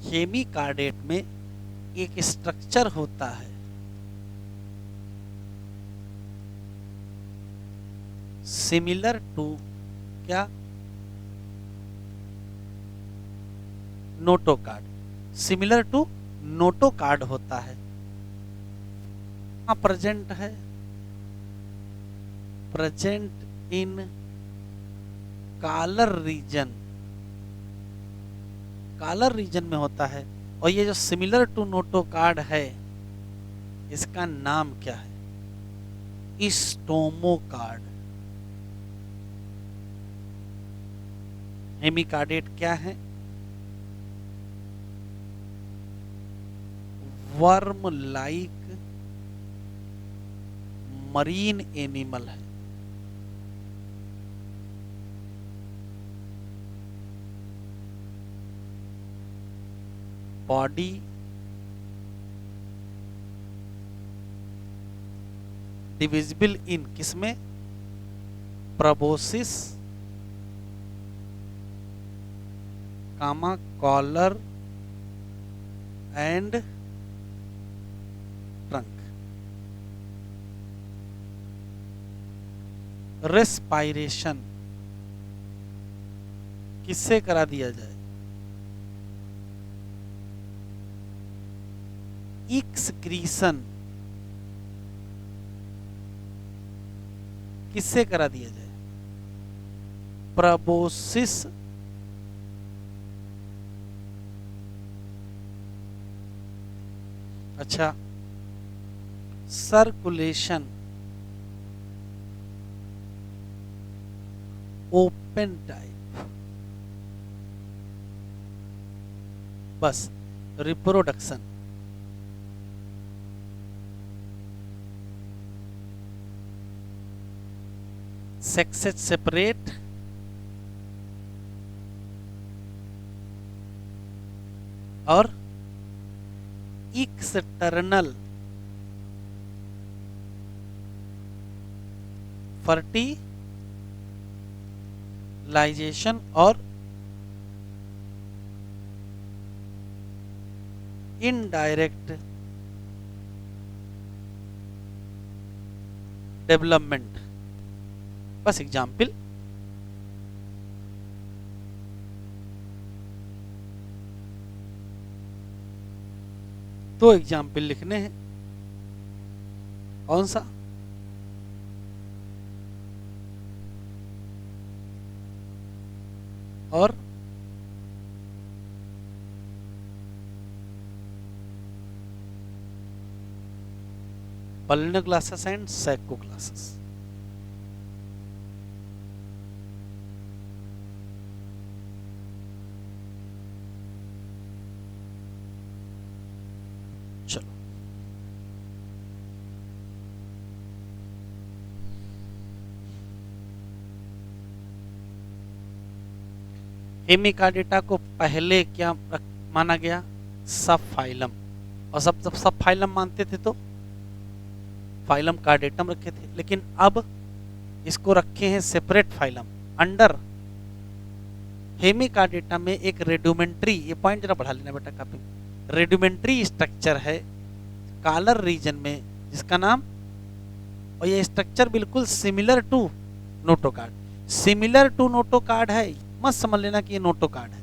हेमिकार्डेट में एक स्ट्रक्चर होता है, सिमिलर टू क्या, नोटोकार्ड। सिमिलर टू नोटोकार्ड होता है। प्रेजेंट है, present in collar region, collar region में होता है। और ये जो सिमिलर टू नोटोकार्ड है इसका नाम क्या है? स्टोमोकार्ड। हेमिकार्डेट क्या है? वर्म लाइक मरीन एनिमल है। बॉडी डिविजिबल इन किसमें? Proboscis comma collar and trunk. Respiration किससे करा दिया जाए? एक्सक्रीशन किससे करा दिया जाए? प्रोबोसिस अच्छा, सर्कुलेशन ओपन टाइप। बस रिप्रोडक्शन सेक्सेस सेपरेट और एक्सटर्नल फर्टिलाइजेशन और इनडायरेक्ट डेवलपमेंट। बस एग्जाम्पल, दो एग्जाम्पल लिखने हैं। कौन सा? और पल्लिनो ग्लासेस एंड सैको ग्लासेस। चलो हेमिकार्डेटा को पहले क्या माना गया? सब फाइलम। और सब फाइलम मानते थे तो फाइलम कार्डेटम रखे थे, लेकिन अब इसको रखे हैं सेपरेट फाइलम अंडर हेमिकार्डेटा में। एक रेडिमेंट्री, ये पॉइंट जरा बढ़ा लेना बेटा काफी, रेडिमेंट्री स्ट्रक्चर है कॉलर रीजन में जिसका नाम, और ये स्ट्रक्चर बिल्कुल similar to notochord, similar to notochord है। मत समझ लेना कि ये नोटोकार्ड है।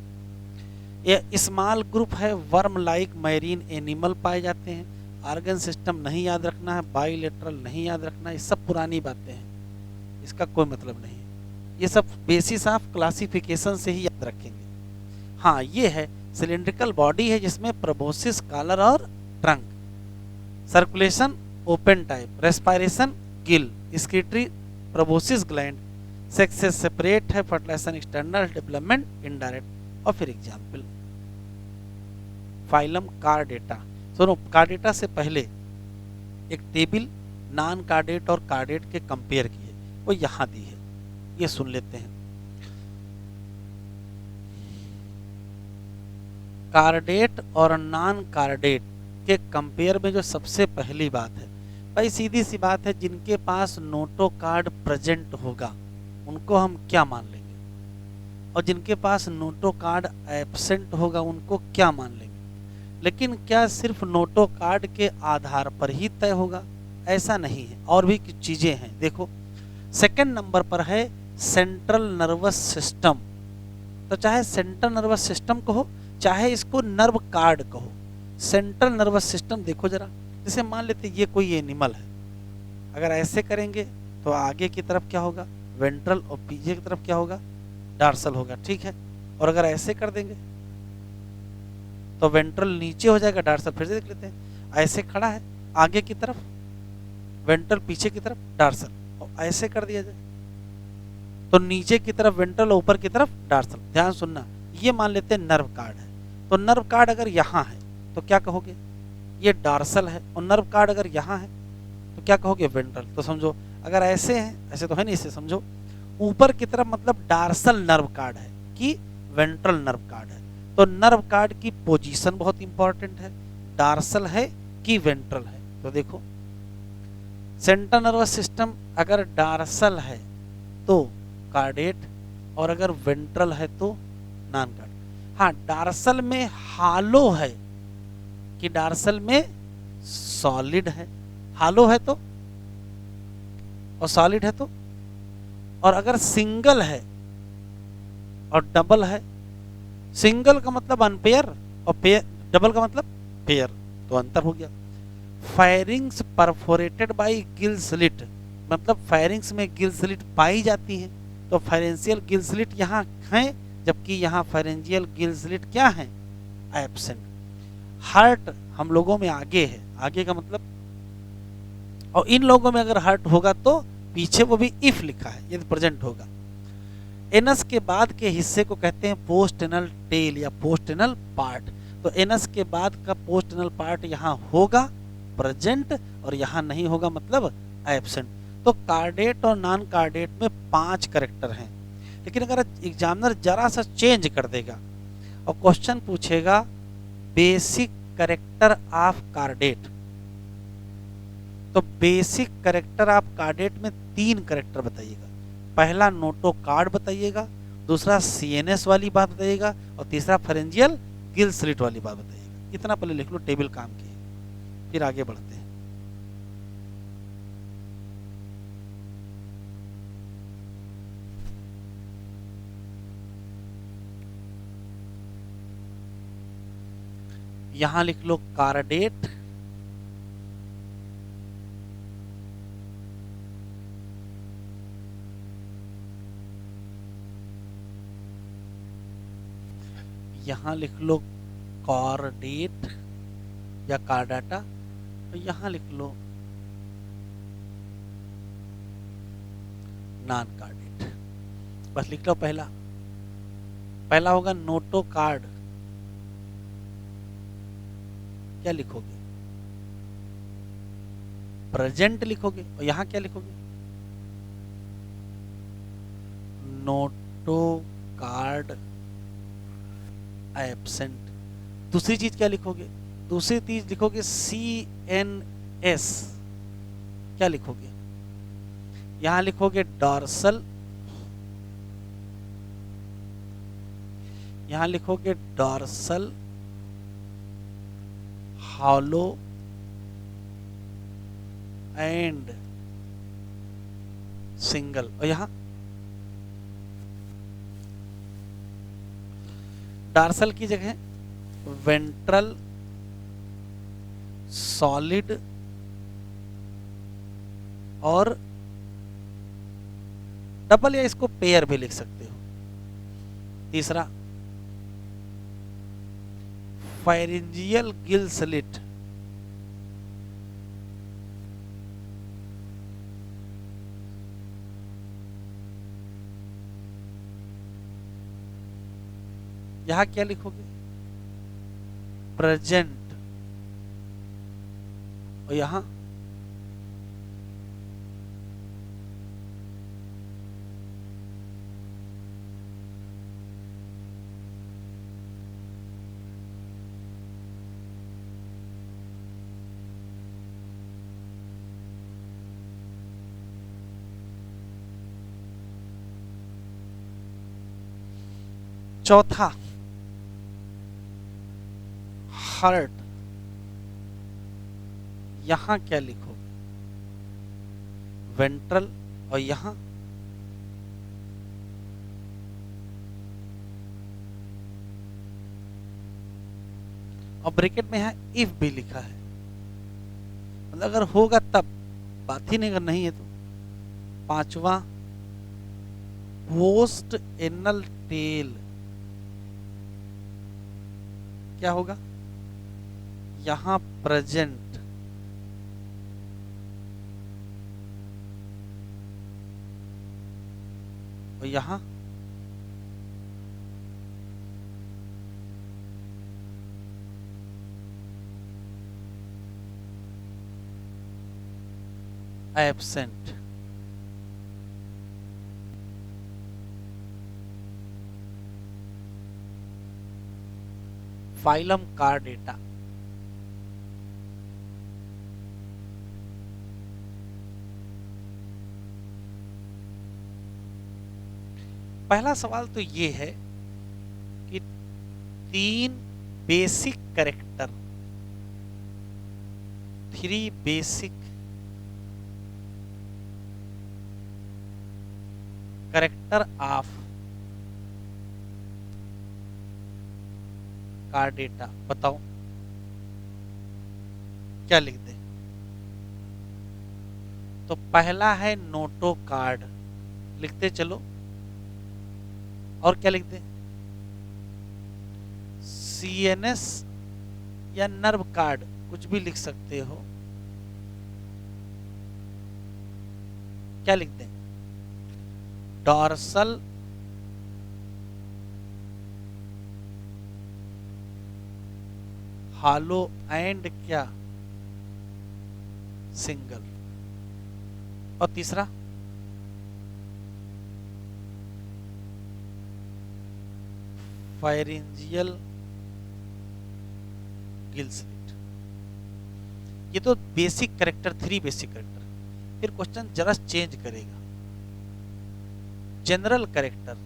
ये स्मॉल ग्रुप है, वर्म लाइक मैरीन एनिमल पाए जाते हैं। ऑर्गन सिस्टम नहीं याद रखना है, बाइलेटरल नहीं याद रखना है, ये सब पुरानी बातें हैं, इसका कोई मतलब नहीं है। ये सब बेसिस ऑफ क्लासिफिकेशन से ही याद रखेंगे। हाँ, ये है सिलिंड्रिकल बॉडी है जिसमें प्रोबोसिस, कॉलर और trunk. Circulation open type, respiration Gill, excretory proboscis gland, sexes separate है, फर्टिलाइजेशन एक्सटर्नल, डेवलपमेंट इनडायरेक्ट। और फिर एग्जाम्पल फाइलम कार्डेटा। सुनो, कार्डेटा से पहले एक टेबल नॉन कार्डेट और कार्डेट के कंपेयर किए, वो यहां दी है, ये सुन लेते हैं। कार्डेट और नॉन कार्डेट के कंपेयर में जो सबसे पहली बात है भाई, सीधी सी बात है, जिनके पास नोटो कार्ड प्रेजेंट होगा उनको हम क्या मान लेंगे, और जिनके पास नोटो कार्ड एब्सेंट होगा उनको क्या मान लेंगे। लेकिन क्या सिर्फ नोटो कार्ड के आधार पर ही तय होगा? ऐसा नहीं है, और भी कुछ चीजें हैं। देखो, सेकंड नंबर पर है सेंट्रल नर्वस सिस्टम। तो चाहे सेंट्रल नर्वस सिस्टम कहो, चाहे इसको नर्व कार्ड कहो, सेंट्रल नर्वस सिस्टम देखो जरा। जैसे मान लेते ये कोई एनिमल है, अगर ऐसे करेंगे तो आगे की तरफ क्या होगा? वेंट्रल, और पीछे की तरफ क्या होगा? डार्सल होगा, ठीक है। और अगर ऐसे कर देंगे तो वेंट्रल नीचे हो जाएगा, डार्सल। फिर से देख लेते हैं, ऐसे खड़ा है आगे की तरफ वेंट्रल, पीछे की तरफ डार्सल, और ऐसे कर दिया जाए तो नीचे की तरफ वेंट्रल, ऊपर की तरफ डार्सल। ध्यान सुनना, ये मान लेते हैं नर्व कार्ड है। तो नर्व कार्ड अगर यहाँ है तो क्या कहोगे? ये डार्सल है। और नर्व कार्ड अगर यहाँ है तो क्या कहोगे? वेंट्रल। तो समझो, अगर ऐसे है, ऐसे तो है नहीं, इसे समझो ऊपर की तरफ मतलब डार्सल नर्व कार्ड है कि वेंट्रल नर्व कार्ड है। तो नर्व कार्ड की पोजीशन बहुत इंपॉर्टेंट है, डार्सल है कि वेंट्रल है। तो देखो, सेंट्रल नर्वस सिस्टम अगर डार्सल है तो कार्डेट, और अगर वेंट्रल है तो नॉन कार्ड। हाँ, डार्सल में हालो है कि डार्सल में सॉलिड है, हालो है तो, और सॉलिड है तो। और अगर सिंगल है और डबल है, सिंगल का मतलब अनपेयर और पेयर, डबल का मतलब पेयर, तो अंतर हो गया। Firings perforated bye Gill slit, मतलब फायरिंग्स में गिल स्लिट पाई जाती है, तो फायरेंशियल गिल स्लिट यहाँ है, जबकि यहाँ फायरेंजियल गिल स्लिट क्या है? एब्सेंट। हार्ट हम लोगों में आगे है, आगे का मतलब, और इन लोगों में अगर हार्ट होगा तो पीछे वो भी इफ लिखा है, यदि प्रेजेंट होगा। एनस के बाद के हिस्से को कहते हैं पोस्टेनल टेल या पोस्टेनल पार्ट। तो एनस के बाद का पोस्टेनल पार्ट यहाँ होगा प्रेजेंट, और यहाँ नहीं होगा मतलब एब्सेंट। तो कार्डेट और नॉन कार्डेट में 5 करेक्टर हैं, लेकिन अगर एग्जामिनर जरा सा चेंज कर देगा और क्वेश्चन पूछेगा बेसिक करेक्टर ऑफ कार्डेट, तो बेसिक करेक्टर ऑफ कार्डेट में 3 करेक्टर बताइएगा। पहला नोटो कार्ड बताइएगा, दूसरा सीएनएस वाली बात बताइएगा, और तीसरा फेरेंजियल गिल स्लिट वाली बात बताइएगा। इतना पहले लिख लो, टेबल काम की, फिर आगे बढ़ते हैं। यहां लिख लो कार्डेट, यहां लिख लो कॉर्डेट या कार्डाटा, तो यहां लिख लो नॉन कार्डेट। बस लिख लो पहला, पहला होगा नोटो कार्ड, क्या लिखोगे? प्रेजेंट लिखोगे, और यहां क्या लिखोगे? Noto card absent. दूसरी चीज क्या लिखोगे? दूसरी चीज लिखोगे CNS, क्या लिखोगे? यहां लिखोगे डॉर्सल, यहां लिखोगे डॉर्सल हॉलो एंड सिंगल, और यहां डार्सल की जगह वेंट्रल सॉलिड और डबल, या इसको पेयर भी लिख सकते हो। तीसरा फायरिंजियल गिल स्लिट, यहां क्या लिखोगे? प्रेजेंट, और यहां चौथा हार्ट, यहां क्या लिखोगे? वेंट्रल, और यहां और ब्रैकेट में यहां इफ भी लिखा है, मतलब अगर होगा तब, बात ही नहीं, अगर नहीं है तो। पांचवा पोस्ट एनल टेल, क्या होगा? यहां प्रेजेंट, और यहां एब्सेंट। फाइलम कार्डेटा, पहला सवाल तो ये है कि 3 basic character, 3 basic character of chordata, बताओ क्या लिख दे? तो पहला है नोटो कार्ड, लिखते चलो, और क्या लिख दे? CNS या नर्व कार्ड, कुछ भी लिख सकते हो, क्या लिख दें? डॉर्सल हॉलो एंड क्या? सिंगल। और तीसरा फायरिंजियल गिल स्लिट। ये तो बेसिक कैरेक्टर, 3 बेसिक कैरेक्टर। फिर क्वेश्चन जरा चेंज करेगा, जनरल कैरेक्टर।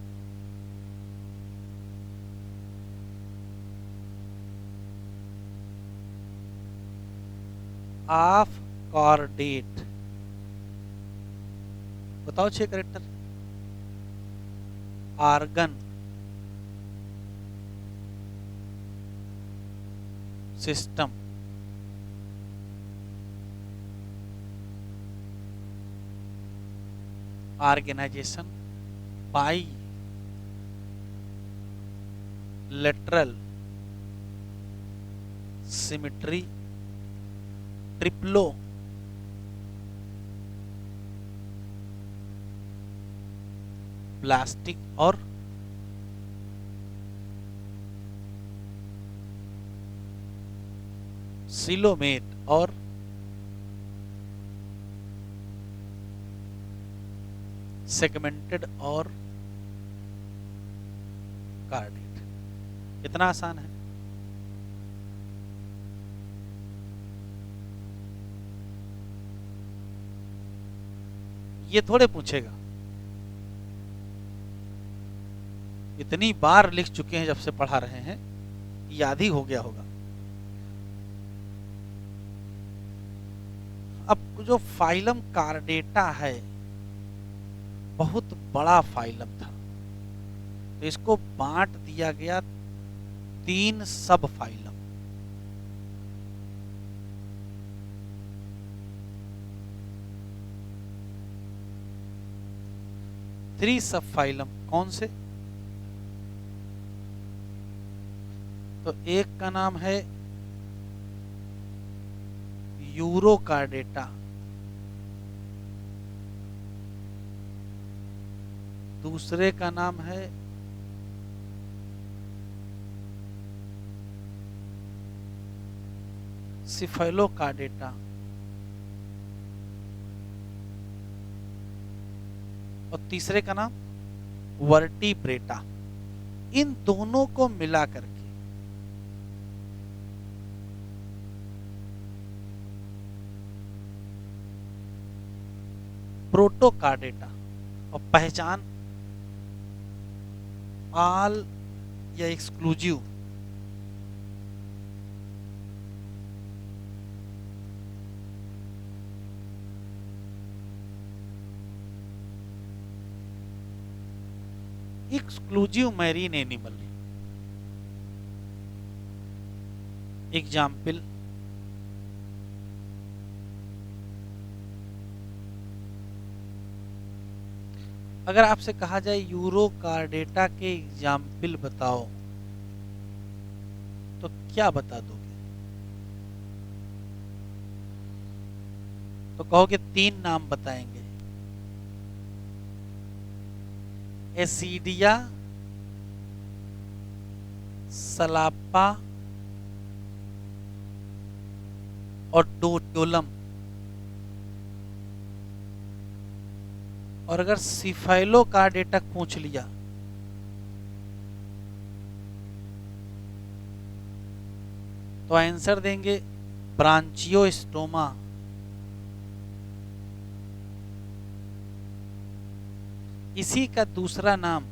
ऑफ कॉर्डेट, बताओ 6 character. Organ system, organisation, bilateral symmetry, triploblastic और सिलोमेट और सेगमेंटेड और कार्डेट। कितना आसान है। ये थोड़े पूछेगा, इतनी बार लिख चुके हैं जब से पढ़ा रहे हैं, याद ही हो गया होगा। अब जो फाइलम कार्डेटा है बहुत बड़ा फाइलम था, तो इसको बांट दिया गया 3 सब फाइलम। थ्री सब फाइलम कौन से? तो एक का नाम है यूरोकार्डेटा, दूसरे का नाम है सिफेलोकार्डेटा, और तीसरे का नाम वर्टिब्रेटा। इन दोनों को मिला करके प्रोटोकार्डेटा, और पहचान ऑल या exclusive, exclusive marine animal. Example अगर आपसे कहा जाए यूरोकार्डेटा के एग्जाम्पल बताओ, तो क्या बता दोगे? तो कहोगे 3 नाम बताएंगे, एसिडिया, सलापा और डोडोलम। और अगर सिफेलोकार्डेटा पूछ लिया तो आंसर देंगे ब्रांचियोस्टोमा। इसी का दूसरा नाम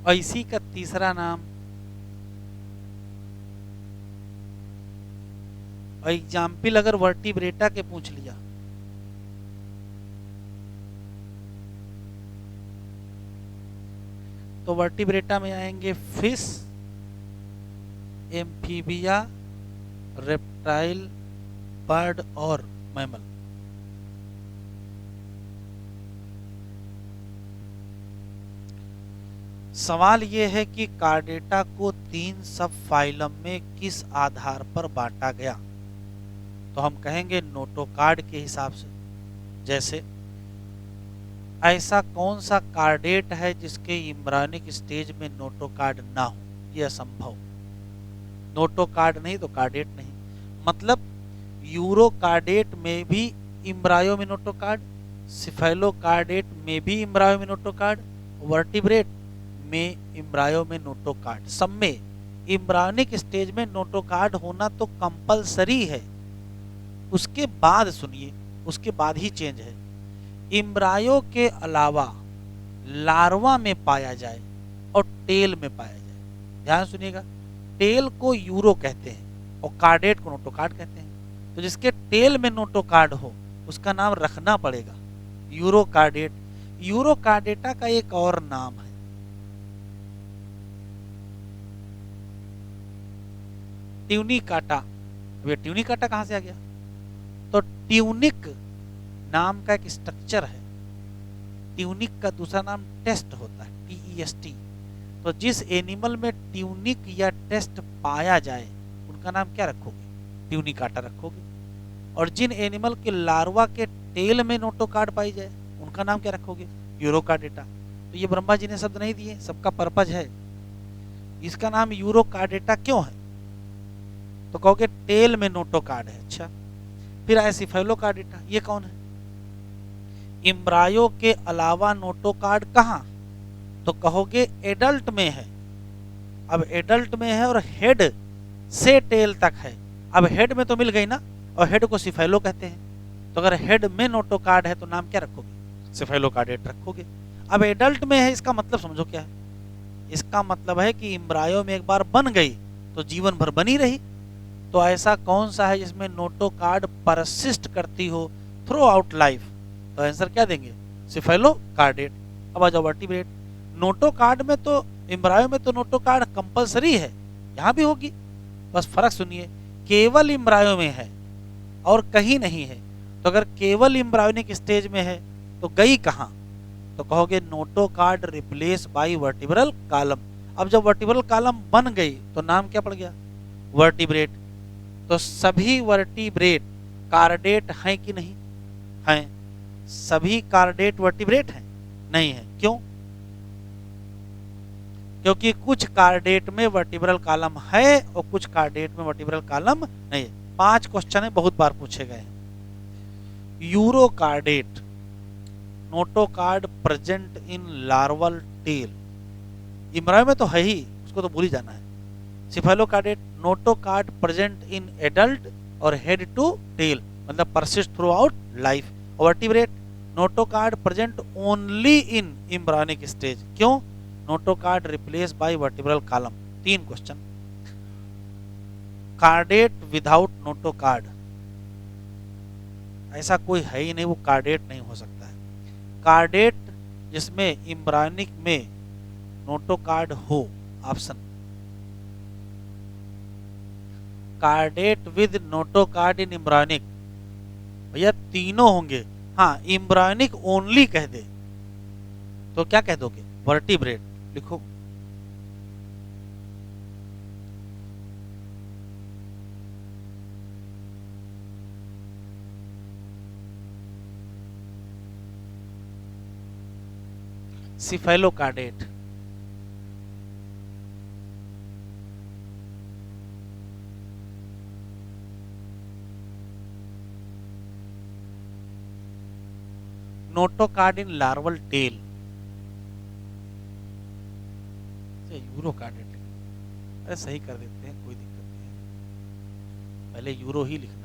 और इसी का तीसरा नाम, और एग्जाम्पल अगर वर्टिब्रेटा के पूछ लिया तो वर्टिब्रेटा में आएंगे फिश, एम्फीबिया, रेप्टाइल, बर्ड और मैमल। सवाल यह है कि कार्डेटा को 3 सब फाइलम में किस आधार पर बांटा गया? तो हम कहेंगे नोटोकार्ड के हिसाब से। जैसे ऐसा कौन सा कार्डेट है जिसके इम्ब्रायोनिक स्टेज में नोटोकार्ड ना हो? यह असंभव। नोटोकार्ड नहीं तो कार्डेट नहीं। मतलब यूरोकार्डेट में भी इम्ब्रायो में नोटोकार्ड, सिफेलोकार्डेट में भी इम्ब्रायो में नोटोकार्ड, वर्टिब्रेट में इम्ब्रायो में नोटोकार्ड, सब में इम्ब्रायोनिक स्टेज में नोटोकार्ड होना तो कंपलसरी है। उसके बाद सुनिए, उसके बाद ही चेंज है। इम्ब्रायो के अलावा लार्वा में पाया जाए और टेल में पाया जाए, ध्यान सुनिएगा, टेल को यूरो कहते हैं और कार्डेट को नोटोकार्ड कहते हैं। तो जिसके टेल में नोटोकार्ड हो उसका नाम रखना पड़ेगा यूरोकार्डेट। यूरोकार्डेटा का एक और नाम है ट्यूनिकाटा। अब ये ट्यूनिकाटा कहां से आ गया? तो ट्यूनिक नाम का एक स्ट्रक्चर है, ट्यूनिक का दूसरा नाम टेस्ट होता है, TEST। तो जिस एनिमल में ट्यूनिक या टेस्ट पाया जाए उनका नाम क्या रखोगे? ट्यूनिकाटा रखोगे। और जिन एनिमल के लार्वा के टेल में नोटोकार्ड पाई जाए उनका नाम क्या रखोगे? यूरोकार्डेटा। तो ये ब्रह्मा जी ने शब्द नहीं दिए, सबका पर्पज है। इसका नाम यूरोकार्डेटा क्यों है? तो कहोगे टेल में नोटोकार्ड है। अच्छा, फिर आए सिफेलोकार्डेटा, ये कौन है? इम्ब्रायो के अलावा नोटोकार्ड कहां? तो कहोगे एडल्ट में है। अब एडल्ट में है और हेड से टेल तक है। अब हेड में तो मिल गई ना, और हेड को सिफेलो कहते हैं। तो अगर हेड में नोटोकार्ड है तो नाम क्या रखोगे? सिफेलोकार्डेट रखोगे। अब एडल्ट में है, इसका मतलब समझो क्या है? इसका मतलब है कि इम्ब्रायो में एक बार बन गई तो जीवन भर बनी रही। तो ऐसा कौन सा है जिसमें नोटोकार्ड परसिस्ट करती हो थ्रू आउट लाइफ? तो आंसर क्या देंगे? सिफेलोकार्डेट। अब आ जाओ वर्टिब्रेट। नोटोकार्ड में तो, इम्ब्रायो में तो नोटोकार्ड कंपलसरी है, यहां भी होगी, बस फर्क सुनिए, केवल इम्ब्रायो में है और कहीं नहीं है। तो अगर केवल इम्ब्रायोनिक स्टेज में है तो गई कहां? तो कहोगे notochord replace by vertebral column. अब जब वर्टिब्रल कॉलम बन गई तो नाम क्या पड़ गया? वर्टिब्रेट। तो सभी वर्टिब्रेट कार्डेट हैं कि नहीं? हैं। सभी कार्डेट वर्टिब्रेट हैं? नहीं है। क्यों? क्योंकि कुछ कार्डेट में वर्टिब्रल कॉलम है और कुछ कार्डेट में वर्टिब्रल कॉलम नहीं है। 5 क्वेश्चन है, बहुत बार पूछे गए हैं। Urochordate notochord present in larval tail. Embryo में तो है ही, उसको तो भूल ही जाना है। Cephalochordate notochord present in adult और हेड टू टेल, मतलब persist throughout life. Vertebrate notochord present only in embryonic stage. क्यों? Notochord replace by vertebral column. 3 question. Chordate without notochord, ऐसा कोई है ही नहीं, वो कार्डेट नहीं हो सकता है। कार्डेट जिसमें इम्ब्रायोनिक में नोटोकार्ड हो, option chordate with notochord in embryonic, भैया तीनों होंगे। हाँ, इम्ब्रायोनिक ओनली कह दे तो क्या कह दोगे? वर्टिब्रेट लिखो। Cephalochordate. Notochord in larval tail. Urochordate, अरे सही कर देते हैं, कोई दिक्कत नहीं है, पहले यूरो ही लिखना है।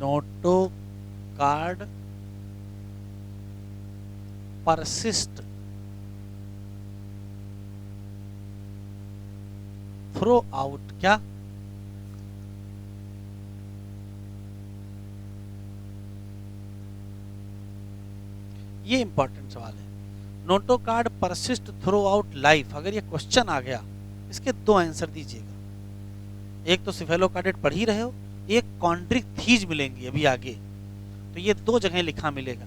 नोटोकार्ड परसिस्ट थ्रू आउट क्या? ये इंपॉर्टेंट सवाल है। Notochord persist throughout life, अगर ये क्वेश्चन आ गया इसके दो आंसर दीजिएगा। एक तो सिफेलोकार्डेट पढ़ ही रहे हो, एक कॉन्ड्रिक्थीज मिलेंगी अभी आगे, तो ये दो जगह लिखा मिलेगा।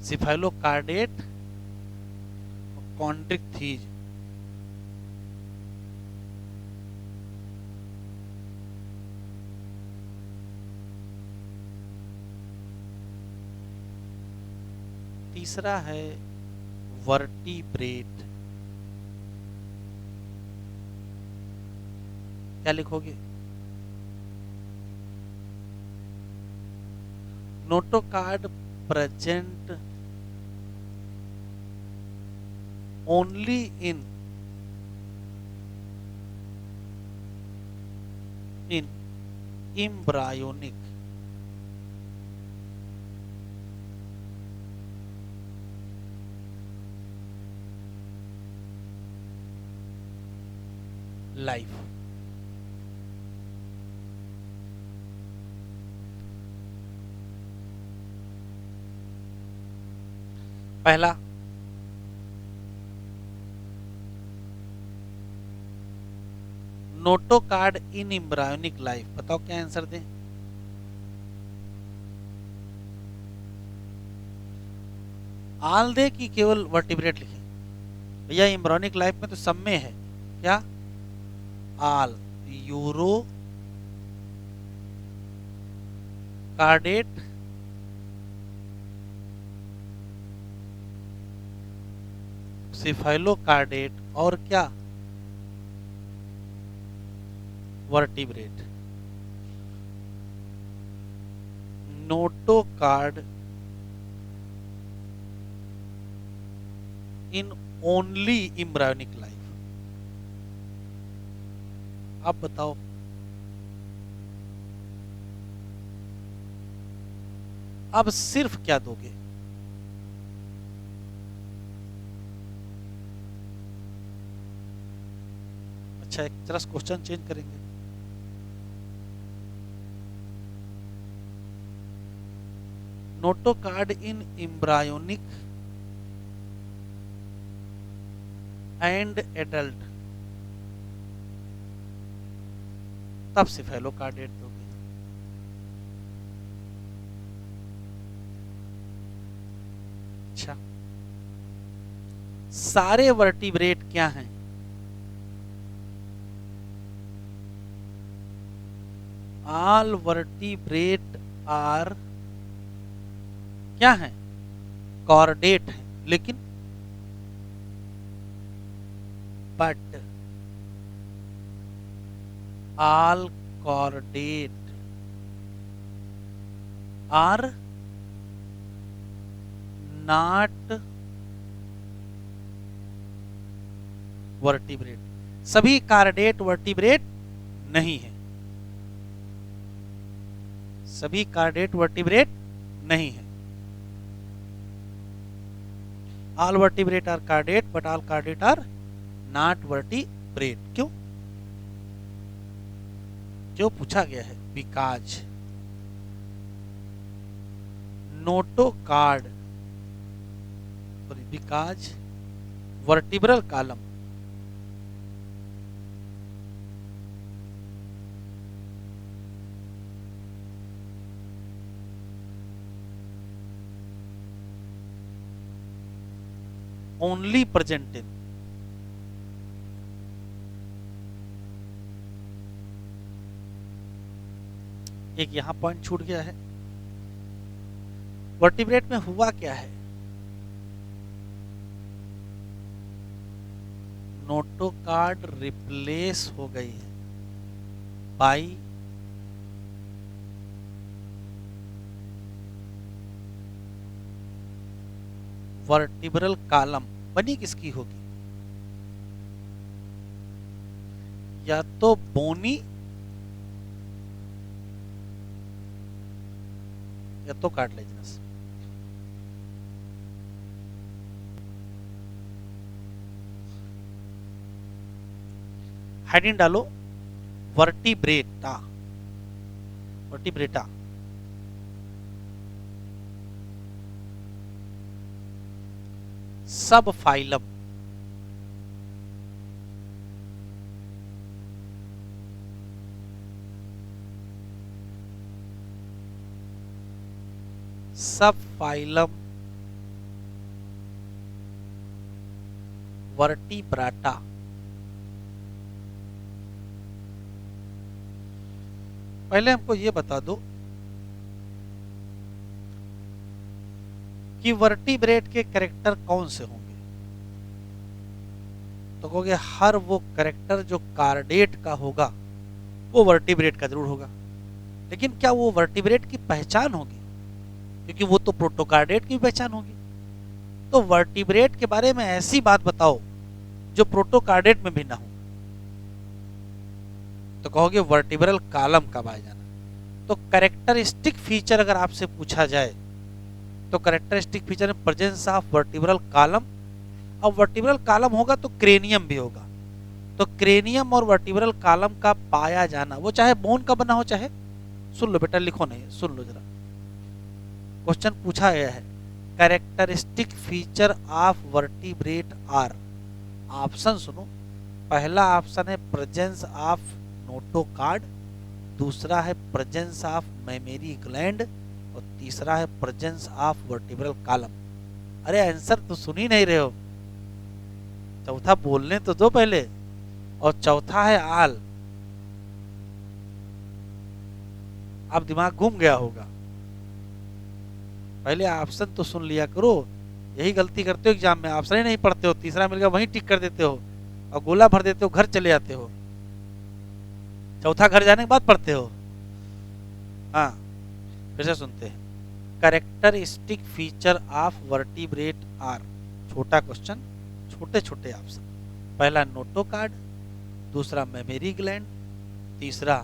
सिफेलोकार्डेट, कॉन्ड्रिक्थीज। तीसरा है वर्टिब्रेट। क्या लिखोगे? नोटोकार्ड प्रेजेंट ओनली इन एम्ब्रायोनिक लाइफ। पहला नोटोकार्ड इन एम्ब्रायोनिक लाइफ, बताओ क्या आंसर दें? आल दे कि केवल वर्टिब्रेट लिखे? भैया एम्ब्रायोनिक लाइफ में तो सब में है, क्या? आल। यूरो कार्डेट सिफेलोकार्डेट और क्या? Vertebrate. Notochord in only embryonic life. आप बताओ। अब सिर्फ क्या दोगे? अच्छा, एक जरा क्वेश्चन चेंज करेंगे। Notochord in embryonic and adult, तब सिफेलोकार्डेट दोगे। अच्छा, सारे वर्टिब्रेट क्या हैं? ऑल वर्टिब्रेट आर क्या है? कॉर्डेट है, लेकिन but all chordate are not vertebrate. सभी कार्डेट वर्टिब्रेट नहीं है, सभी कार्डेट वर्टिब्रेट नहीं है। All vertebrate are chordate but all chordate are not vertebrate. क्यों? जो पूछा गया है, because notochord, sorry, because vertebral column only present in एक यहां पॉइंट छूट गया है। वर्टिब्रेट में हुआ क्या है? नोटोकार्ड रिप्लेस हो गई है बाई वर्टिब्रल कॉलम। बनी किसकी होगी? या तो बोनी या तो कार्टिलेजिनस। हेडिंग डालो वर्टिब्रेटा, वर्टिब्रेटा। सब फाइलम, सब फाइलम वर्टिब्राटा। पहले हमको ये बता दो कि वर्टिब्रेट के कैरेक्टर कौन से होंगे। तो कहोगे हर वो कैरेक्टर जो कार्डेट का होगा वो वर्टिब्रेट का जरूर होगा, लेकिन क्या वो वर्टिब्रेट की पहचान होगी? क्योंकि वो तो प्रोटोकार्डेट की पहचान होगी। तो वर्टिब्रेट के बारे में ऐसी बात बताओ जो प्रोटोकार्डेट में भी ना हो। तो कहोगे वर्टिब्रल कॉलम का पाया जाना। तो कैरेक्टरिस्टिक फीचर अगर आपसे पूछा जाए तो कैरेक्टरिस्टिक फीचर में प्रेजेंस ऑफ वर्टिब्रल कॉलम। अब वर्टिब्रल कॉलम होगा तो क्रेनियम भी होगा। तो क्रेनियम और वर्टिब्रल कॉलम का पाया जाना, वो चाहे बोन का बना हो चाहे, सुन लो बेटा, लिखो नहीं, सुन लो जरा, क्वेश्चन पूछा गया है characteristic feature of vertebrate are. Option सुनो, पहला ऑप्शन है प्रेजेंस ऑफ नोटोकार्ड, दूसरा है प्रेजेंस ऑफ मेमोरी ग्लैंड और तीसरा है प्रेजेंस ऑफ वर्टिब्रल कॉलम। अरे आंसर तो सुन ही नहीं रहे हो, चौथा बोलने तो दो पहले। और चौथा है आल। अब दिमाग घूम गया होगा, पहले ऑप्शन तो सुन लिया करो। यही गलती करते हो एग्जाम में, ऑप्शन ही नहीं पढ़ते हो, तीसरा मिल गया वहीं टिक कर देते हो और गोला भर देते हो, घर चले जाते हो, चौथा घर जाने के बाद पढ़ते हो। हाँ, फिर से सुनते हैं। Characteristic feature of vertebrate are, छोटा क्वेश्चन, छोटे छोटे ऑप्शन। पहला नोटोकार्ड, दूसरा मेमोरी ग्लैंड, तीसरा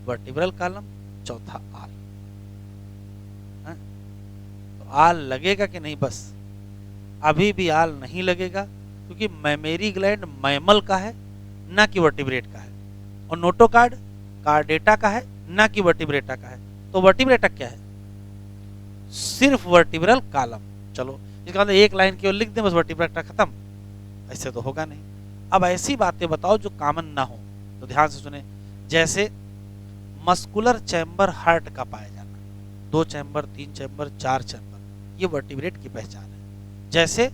वर्टिब्रल कॉलम, चौथा आल। तो आल लगेगा कि नहीं? बस अभी भी आल नहीं लगेगा, क्योंकि मेमोरी ग्लैंड मैमल का है ना कि वर्टिब्रेट का है, और नोटोकार्ड कार्डेटा का है ना कि वर्टिब्रेटा का है। तो वर्टिब्रेटा क्या है? सिर्फ वर्टिब्रल कॉलम। चलो इसका मतलब एक लाइन केवल लिख दें बस, वर्टिब्रेटा खत्म, ऐसे तो होगा नहीं। अब ऐसी बातें बताओ जो कॉमन ना हो, तो ध्यान से सुने। जैसे मस्कुलर चैम्बर हार्ट का पाया जाना, 2 चैम्बर, 3 चैम्बर, 4 चैम्बर, ये वर्टिब्रेट की पहचान है। जैसे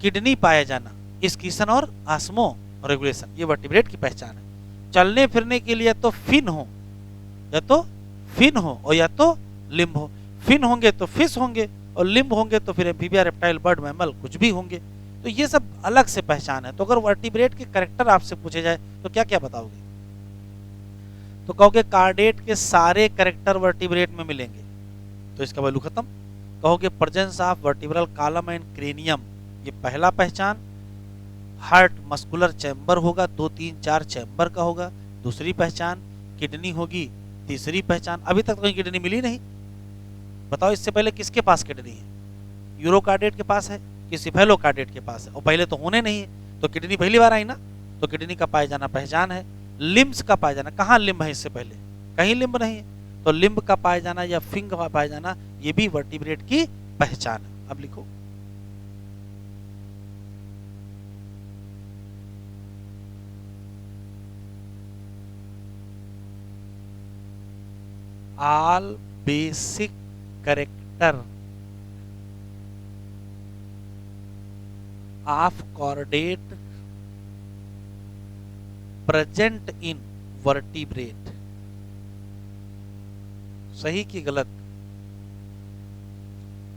किडनी पाया जाना, इस्कीसन और आस्मो रेगुलेशन, ये वर्टिब्रेट की पहचान है। चलने फिरने के लिए तो फिन हो, या तो फिन हो और या तो लिम्ब हो। फिन होंगे तो फिश होंगे और लिम्ब होंगे तो फिर एम्फीबिया, रेप्टाइल, बर्ड, मैमल कुछ भी होंगे। तो ये सब अलग से पहचान है। तो अगर वर्टिब्रेट के कैरेक्टर आपसे पूछे जाए तो क्या क्या बताओगे? तो कहोगे कार्डेट के सारे कैरेक्टर वर्टिब्रेट में मिलेंगे, तो इसका वैल्यू खत्म। कहोगे presence of vertebral column and cranium, ये पहला पहचान। हार्ट मस्कुलर चैम्बर होगा, 2, 3, 4 चैम्बर का होगा, दूसरी पहचान। किडनी होगी, तीसरी पहचान। अभी तक कहीं किडनी मिली नहीं, बताओ इससे पहले किसके पास किडनी है? यूरोकार्डेट के पास है कि सिफेलोकार्डेट के पास है? और पहले तो होने नहीं है, तो किडनी पहली बार आई ना। तो किडनी का पाया जाना पहचान है। लिम्स का पाया जाना, कहाँ लिम्ब है इससे पहले? कहीं लिम्ब नहीं है, तो लिम्ब का पाया जाना या फिंग का पाया जाना, ये भी वर्टिब्रेट की पहचान है। अब लिखो all basic character of chordate present in vertebrate। सही कि गलत?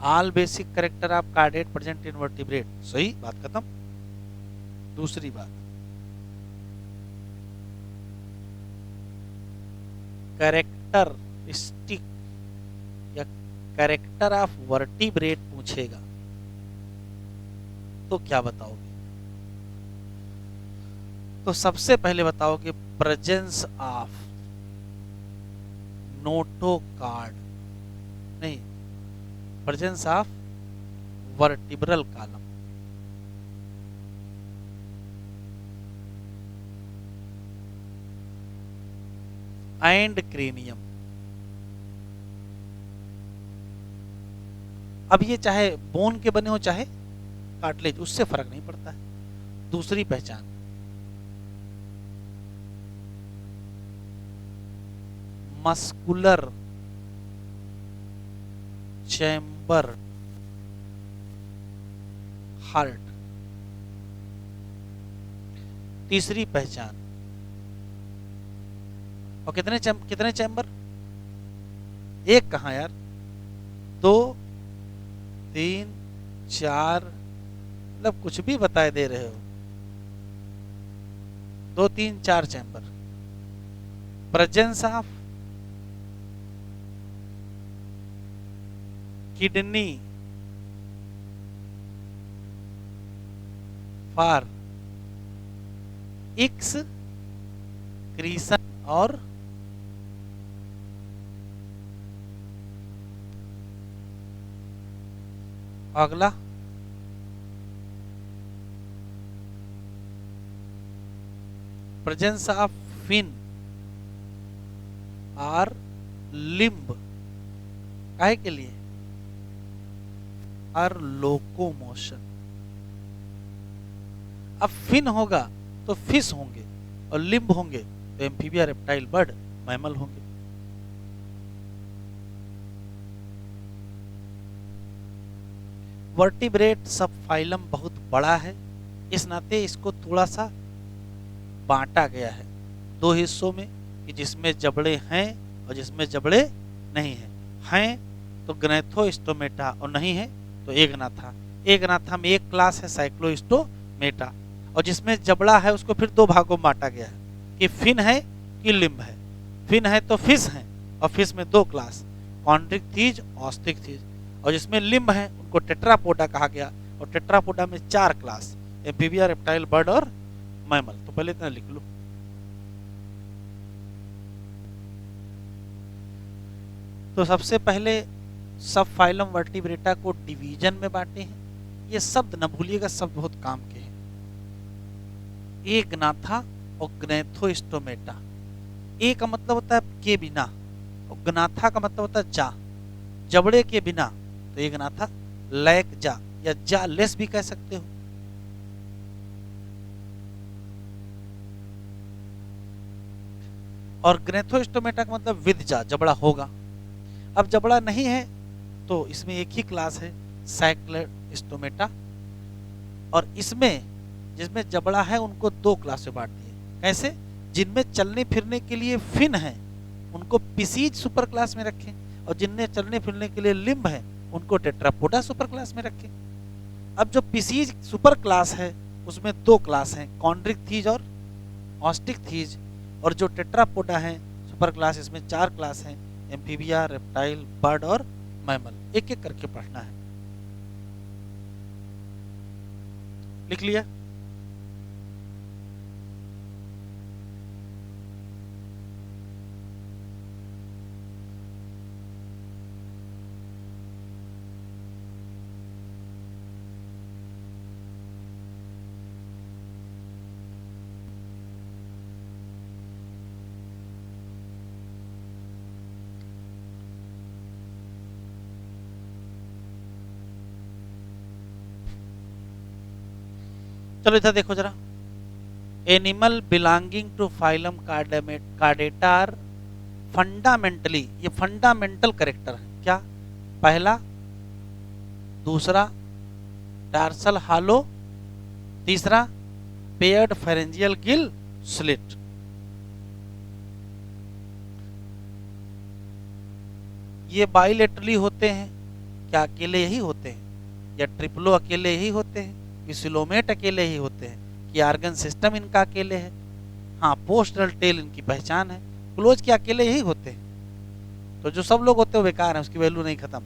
All basic character of chordate present in vertebrate, सही, बात खत्म। दूसरी बात, कैरेक्टरिस्टिक या कैरेक्टर ऑफ वर्टिब्रेट पूछेगा तो क्या बताओगे? तो सबसे पहले बताओगे प्रेजेंस ऑफ नोटोकार्ड, नहीं, presence of vertebral column. And cranium, अब ये चाहे बोन के बने हो चाहे कार्टिलेज, उससे फर्क नहीं पड़ता है। दूसरी पहचान, मस्कुलर चैम्बर हार्ट। तीसरी पहचान, और कितने चैम्बर? एक कहाँ यार, 2 3 4, मतलब कुछ भी बताए दे रहे हो। 2 3 4 chamber. Presence of kidney for excretion, और अगला प्रेजेंस ऑफ फिन और लिम्ब, काहे के लिए? और लोकोमोशन। अब फिन होगा तो फिश होंगे, और लिम्ब होंगे तो एम्फीबिया, रेप्टाइल, बर्ड, मैमल होंगे। वर्टिब्रेट सब फाइलम बहुत बड़ा है, इस नाते इसको थोड़ा सा बांटा गया है 2 हिस्सों में, कि जिसमें जबड़े हैं और जिसमें जबड़े नहीं हैं। हैं तो ग्नैथोस्टोमेटा, और नहीं है तो एगनाथा। एगनाथा में एक क्लास है साइक्लोस्टोमेटा, और जिसमें जबड़ा है उसको फिर 2 भागों में बांटा गया है, कि फिन है कि लिम्ब है। फिन है तो फिश है, और फिश में 2 क्लास, कॉन्ड्रिक्थीज, ऑस्टिकथीज, और जिसमें लिम्ब है उनको टेट्रापोडा कहा गया, और टेट्रापोडा में 4 क्लास, एम्फीबिया, रेप्टाइल, बर्ड और मैमल। तो पहले इतना लिख लो। तो सबसे पहले सब फाइलम वर्टिब्रेटा को डिवीजन में बांटे हैं। ये शब्द न भूलिएगा, शब्द बहुत काम के हैं। एगनाथा और ग्नैथोस्टोमेटा। ए का मतलब होता है के बिना, और ग्नाथा का मतलब होता है जा, जबड़े के बिना, तो एगनाथा। लैक जा या जा लेस भी कह सकते हो। और ग्नैथोस्टोमेटा का मतलब विद जा, जबड़ा होगा। अब जबड़ा नहीं है तो इसमें एक ही क्लास है साइक्लोस्टोमेटा, और इसमें जिसमें जबड़ा है उनको 2 क्लास में बांट दिए। कैसे? जिनमें चलने फिरने के लिए फिन है उनको पिसीज सुपर क्लास में रखें, और जिनमें चलने फिरने के लिए लिम्ब है उनको टेट्रापोडा सुपर क्लास में रखें। अब जो पिसीज सुपर क्लास है उसमें 2 क्लास हैं, कॉन्ड्रिक्थीज और ऑस्टिकथीज, और जो टेट्रापोडा है सुपर क्लास, इसमें 4 क्लास हैं, एम्फीबिया, रेप्टाइल, बर्ड और मैमल। एक एक करके पढ़ना है। लिख लिया? चलो इधर देखो जरा। Animal belonging to phylum chordata are fundamentally, ये फंडामेंटल कैरेक्टर है क्या? पहला, दूसरा टार्सल हालो, तीसरा पेयर्ड फेरेंजियल गिल स्लिट। ये बाइलेटरली होते हैं क्या? अकेले यही होते हैं? या ट्रिप्लो अकेले यही होते हैं? विसिलोमेट अकेले ही होते हैं? कि आर्गन सिस्टम इनका अकेले है? हाँ, पोस्टरल टेल इनकी पहचान है। क्लोज के अकेले यही होते हैं। तो जो सब लोग होते हैं वो बेकार है, उसकी वैल्यू नहीं खत्म।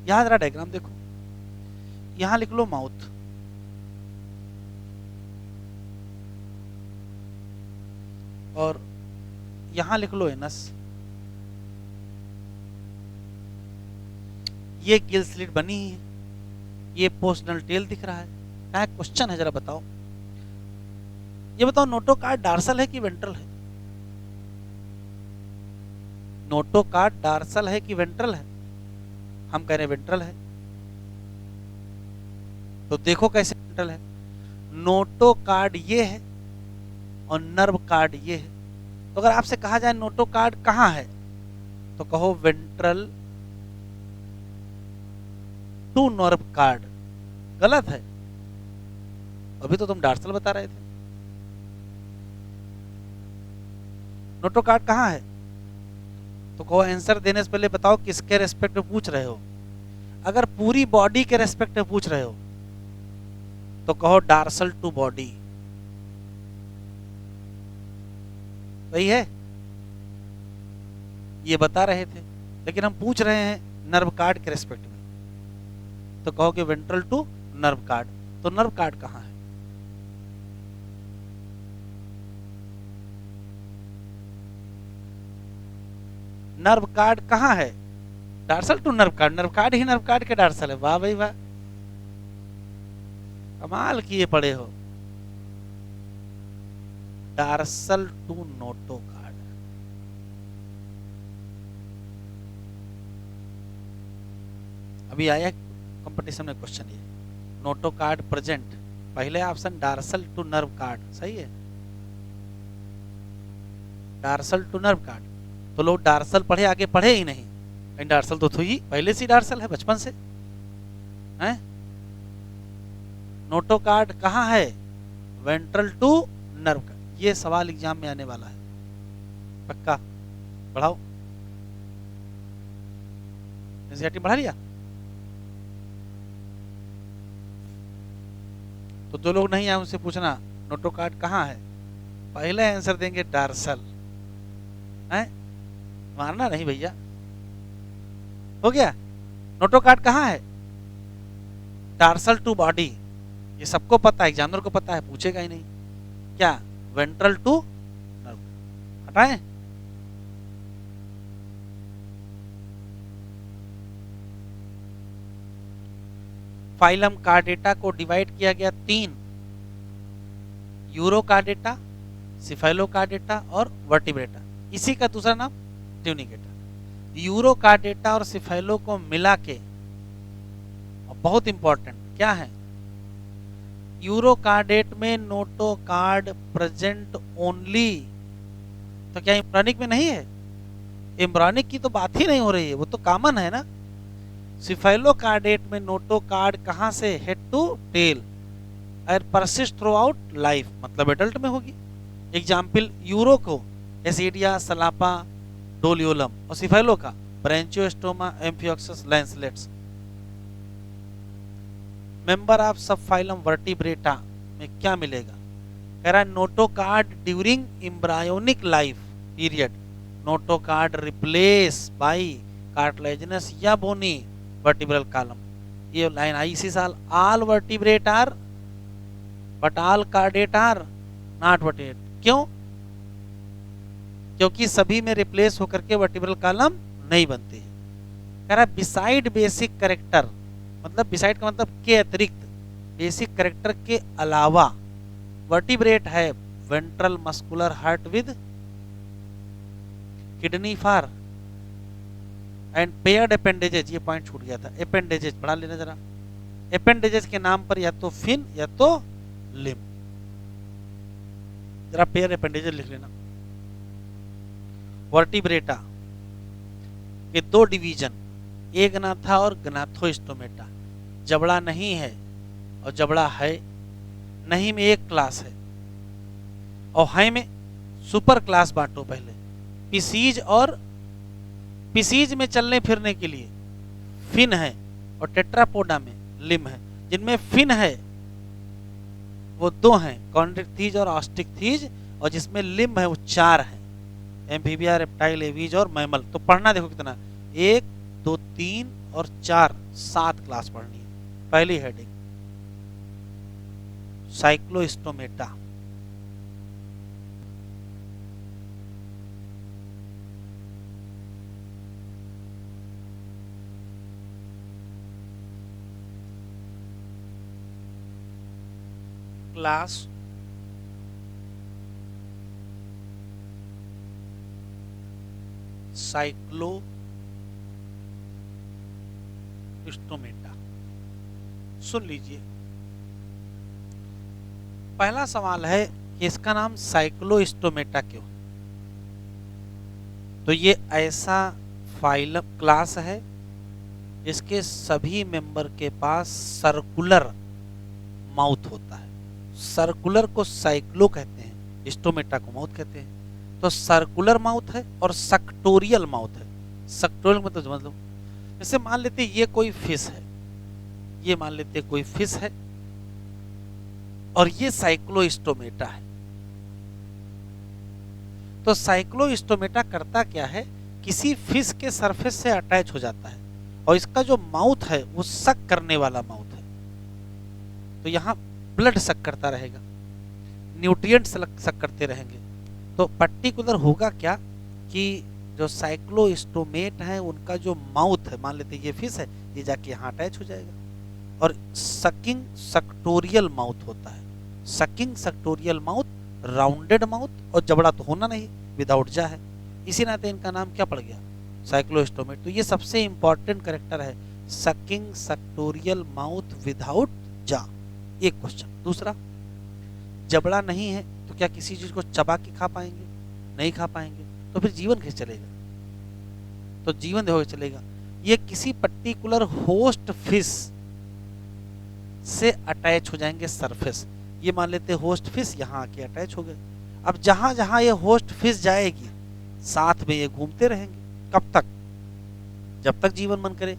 यहाँ जरा डायग्राम देखो, यहाँ लिख लो माउथ, और यहाँ लिख लो एनस। ये गिल स्लिट बनी ही है, ये पोस्टरल टेल दिख रहा है। क्या क्वेश्चन है जरा बताओ? ये बताओ, नोटोकार्ड डार्सल है कि वेंट्रल है? नोटोकार्ड डार्सल है कि वेंट्रल है? हम कह रहे हैं वेंट्रल है। तो देखो कैसे वेंट्रल है, नोटो कार्ड ये है और नर्व कार्ड ये है। तो अगर आपसे कहा जाए नोटो कार्ड कहाँ है, तो कहो वेंट्रल टू नर्व कार्ड। गलत है, अभी तो तुम डार्सल बता रहे थे। नोटो कार्ड कहाँ है, तो कहो आंसर देने से पहले बताओ किसके रेस्पेक्ट में पूछ रहे हो। अगर पूरी बॉडी के रेस्पेक्ट में पूछ रहे हो तो कहो डार्सल टू बॉडी। सही है, ये बता रहे थे, लेकिन हम पूछ रहे हैं नर्व कार्ड के रेस्पेक्ट में, तो कहो कि वेंट्रल टू नर्व कार्ड। तो नर्व कार्ड कहाँ है, नर्व कार्ड कहाँ है, dorsal to nerve cord, nerve cord ही नर्व कार्ड के डार्सल है। वाह भाई वाह, कमाल किए पड़े हो। डार्सल टू नोटो कार्ड, अभी आया कंपटीशन में क्वेश्चन ये, नोटो कार्ड प्रेजेंट, पहले option dorsal to nerve cord, सही है, डार्सल टू नर्व कार्ड। तो लोग डार्सल पढ़े आगे पढ़े ही नहीं, कहीं डार्सल तो थी पहले से डार्सल है बचपन से हैं। नोटो कार्ड कहाँ है, वेंट्रल टू नर्व कार्ड। ये सवाल एग्जाम में आने वाला है पक्का। बढ़ाओ, एनसीईआरटी बढ़ा लिया। तो जो लोग नहीं आए उनसे पूछना नोटो कार्ड कहाँ है, पहले आंसर देंगे डार्सल है, मारना नहीं भैया। हो गया, नोटो कार्ड कहाँ है, डार्सल टू बॉडी, ये सबको पता है, एग्जामिनर को पता है, पूछेगा ही नहीं। क्या, वेंट्रल टू नर्व। हटाएं, फाइलम कार्डेटा को डिवाइड किया गया 3, यूरोकार्डेटा, सिफेलोकार्डेटा और वर्टिब्रेटा। इसी का दूसरा नाम ट्यूनिकेटा। यूरोकार्डेटा और सिफेलो को मिला के, बहुत इंपॉर्टेंट क्या है, यूरोकार्डेट में नोटो कार्ड प्रेजेंट ओनली। तो क्या इम्ब्रानिक में नहीं है, इम्ब्रानिक की तो बात ही नहीं हो रही है, वो तो कॉमन है ना। सिफेलोकार्डेट में नोटो कार्ड कहां से, हेड टू टेल, और परसिस्ट थ्रू आउट लाइफ, मतलब एडल्ट में होगी। एग्जाम्पल यूरो को एसिडिया, सलापा, डोलियोलम, और सिफेलो का branchiostoma, amphioxus, lancelets. Member of subphylum vertebrata में क्या मिलेगा, कह रहा है notochord during embryonic life period, notochord replace by cartilaginous या बोनी वर्टिब्रल कॉलम। ये लाइन आई इसी साल। All vertebrate are but all chordate are not vertebrate. क्यों, क्योंकि सभी में रिप्लेस होकर के वर्टिब्रल कॉलम नहीं बनती है। कह रहा है बिसाइड बेसिक करेक्टर, मतलब बिसाइड का मतलब के अतिरिक्त, बेसिक करेक्टर के अलावा वर्टिब्रेट है ventral muscular heart with kidney for and paired appendages. ये पॉइंट छूट गया था, एपेंडेजेज पढ़ा लेना जरा। एपेंडेजेज के नाम पर या तो फिन या तो लिम, जरा पेयर एपेंडेजेज लिख लेना। वर्टिब्रेटा के 2 डिवीजन, एक ग्नाथा और ग्नाथोस्टोमेटा। जबड़ा नहीं है और जबड़ा है, नहीं में एक क्लास है और है में सुपर क्लास बांटो पहले। पिसीज और पिसीज में चलने फिरने के लिए फिन है और टेट्रापोडा में लिम है। जिनमें फिन है वो 2 हैं, कॉन्ड्रिक्थीज और ऑस्टिकथीज, और जिसमें लिम है वो 4 हैं, एम्फीबिया, रेप्टाइल, एवीज और मैमल। तो पढ़ना देखो कितना, 1 2 3 और 4, 7 क्लास पढ़नी है। पहली हेडिंग साइक्लोस्टोमेटा, क्लास साइक्लोस्टोमेटा। सुन लीजिए, पहला सवाल है कि इसका नाम साइक्लोस्टोमेटा क्यों है? तो ये ऐसा फाइलम क्लास है जिसके सभी मेंबर के पास सर्कुलर माउथ होता है। सर्कुलर को साइक्लो कहते हैं, स्टोमेटा को माउथ कहते हैं। तो सर्कुलर माउथ है और सक्टोरियल माउथ है। सक्टोरियल मतलब समझ लो, जैसे मान लेते ये कोई फिश है, ये मान लेते कोई फिश है और ये साइक्लोस्टोमेटा है। तो साइक्लोस्टोमेटा करता क्या है, किसी फिश के सरफेस से अटैच हो जाता है और इसका जो माउथ है वो सक करने वाला माउथ है। तो यहाँ ब्लड सक करता रहेगा, न्यूट्रिएंट्स सक करते रहेंगे। तो पर्टिकुलर होगा क्या कि जो साइक्लोस्टोमेट है उनका जो माउथ है, मान लेते ये फिश है, ये जाके यहाँ अटैच हो जाएगा और सकिंग सक्टोरियल माउथ होता है। Sucking suctorial mouth, rounded mouth, और जबड़ा तो होना नहीं, विदाउट जा है। इसी नाते इनका नाम क्या पड़ गया, साइक्लोस्टोमेट। तो ये सबसे इंपॉर्टेंट कैरेक्टर है, सकिंग सक्टोरियल माउथ विदाउट जा। एक क्वेश्चन। दूसरा, जबड़ा नहीं है तो क्या किसी चीज को चबा के खा पाएंगे? नहीं खा पाएंगे। तो फिर जीवन कैसे चलेगा? तो जीवन देखो चलेगा, ये किसी पर्टिकुलर होस्ट फिश से अटैच हो जाएंगे सरफेस। ये मान लेते होस्ट फिश यहाँ आके अटैच हो गए। अब जहां जहां ये होस्ट फिश जाएगी साथ में ये घूमते रहेंगे। कब तक? जब तक जीवन मन करे।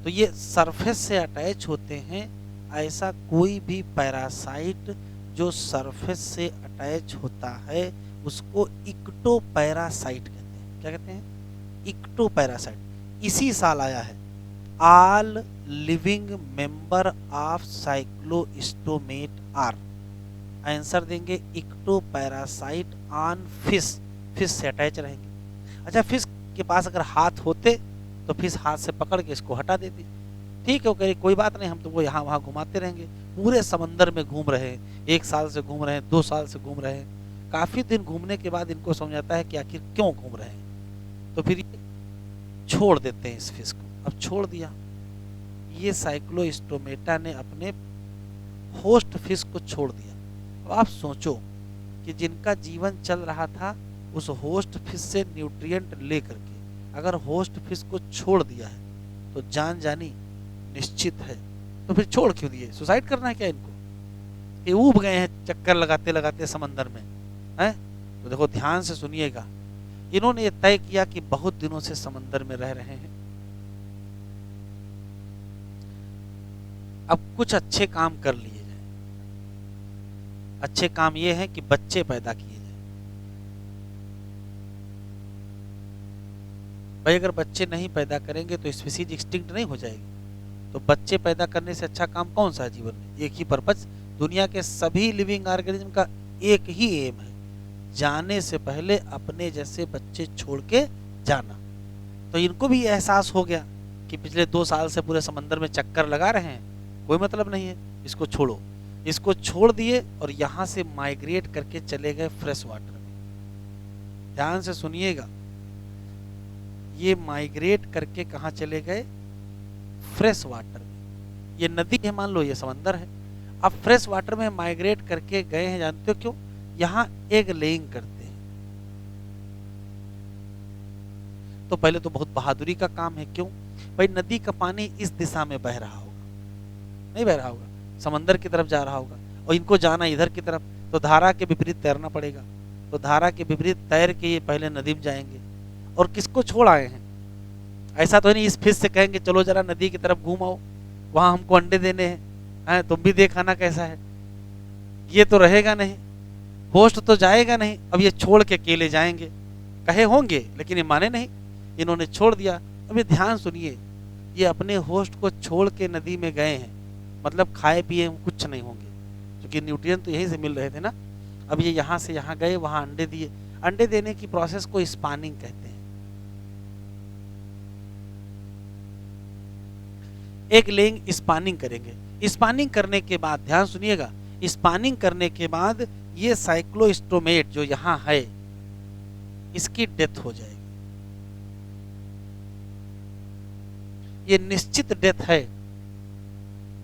तो ये सरफेस से अटैच होते हैं। ऐसा कोई भी पैरासाइट जो सरफेस से अटैच होता है उसको इक्टोपैरासाइट कहते हैं। क्या कहते हैं? इक्टोपैरासाइट। इसी साल आया है, all living member of cyclostomate are. Answer देंगे इक्टोपैरासाइट ऑन फिश। फिश से अटैच रहेंगे। अच्छा, फिश के पास अगर हाथ होते तो फिश हाथ से पकड़ के इसको हटा देती। ठीक है, वो कह रही कोई बात नहीं, हम तुमको यहाँ वहाँ घुमाते रहेंगे। पूरे समंदर में घूम रहे हैं, 1 साल से घूम रहे हैं, 2 साल से घूम रहे हैं। काफी दिन घूमने के बाद इनको समझ आता है कि आखिर क्यों घूम रहे हैं। तो फिर छोड़ देते हैं इस फिश को। अब छोड़ दिया, ये साइक्लोस्टोमेटा ने अपने होस्ट फिश को छोड़ दिया। अब आप सोचो कि जिनका जीवन चल रहा था उस होस्ट फिश से न्यूट्रिएंट ले करके अगर होस्ट फिश को छोड़ दिया है तो जान जानी निश्चित है। तो फिर छोड़ क्यों दिए? सुसाइड करना है क्या इनको? ये ऊब गए हैं चक्कर लगाते लगाते समंदर में, हैं? तो देखो ध्यान से सुनिएगा, इन्होंने ये तय किया कि बहुत दिनों से समंदर में रह रहे हैं, अब कुछ अच्छे काम कर लिए जाए। अच्छे काम ये है कि बच्चे पैदा किए जाए। भाई अगर बच्चे नहीं पैदा करेंगे तो स्पीसीज एक्सटिंक्ट नहीं हो जाएगी। तो बच्चे पैदा करने से अच्छा काम कौन सा है जीवन में? एक ही पर्पज। दुनिया के सभी लिविंग ऑर्गेनिज्म का एक ही एम है, जाने से पहले अपने जैसे बच्चे छोड़ के जाना। तो इनको भी एहसास हो गया कि पिछले 2 साल से पूरे समंदर में चक्कर लगा रहे हैं, कोई मतलब नहीं है, इसको छोड़ो। इसको छोड़ दिए और यहाँ से माइग्रेट करके चले गए फ्रेश वाटर में। ध्यान से सुनिएगा, ये माइग्रेट करके कहाँ चले गए? फ्रेश वाटर में। ये नदी है, मान लो ये समंदर है, अब फ्रेश वाटर में माइग्रेट करके गए हैं। जानते हो क्यों? यहाँ एग लेइंग करते हैं। तो पहले तो बहुत बहादुरी का काम है। क्यों भाई? नदी का पानी इस दिशा में बह रहा होगा, नहीं बह रहा होगा, समंदर की तरफ जा रहा होगा, और इनको जाना इधर की तरफ, तो धारा के विपरीत तैरना पड़ेगा। तो धारा के विपरीत तैर के ये पहले नदी में जाएंगे। और किसको छोड़ आए हैं? ऐसा तो नहीं इस फिश से कहेंगे चलो जरा नदी की तरफ घूम आओ, वहां हमको अंडे देने हैं, तुम भी देखाना कैसा है। ये तो रहेगा नहीं, होस्ट तो जाएगा नहीं। अब ये छोड़ के अकेले जाएंगे, कहे होंगे, लेकिन ये माने नहीं, इन्होंने छोड़ दिया। अब ये ध्यान सुनिए, ये अपने होस्ट को छोड़ के नदी में गए हैं, मतलब खाए पिए कुछ नहीं होंगे, क्योंकि न्यूट्रिएंट तो यहीं से मिल रहे थे ना। अब ये यहाँ से यहाँ गए, वहां अंडे दिए। अंडे देने की प्रोसेस को स्पानिंग कहते हैं। एग लेइंग स्पानिंग करेंगे। स्पानिंग करने के बाद ध्यान सुनिएगा, स्पानिंग करने के बाद ये साइक्लोस्टोमेट जो यहाँ है इसकी डेथ हो जाएगी। ये निश्चित डेथ है,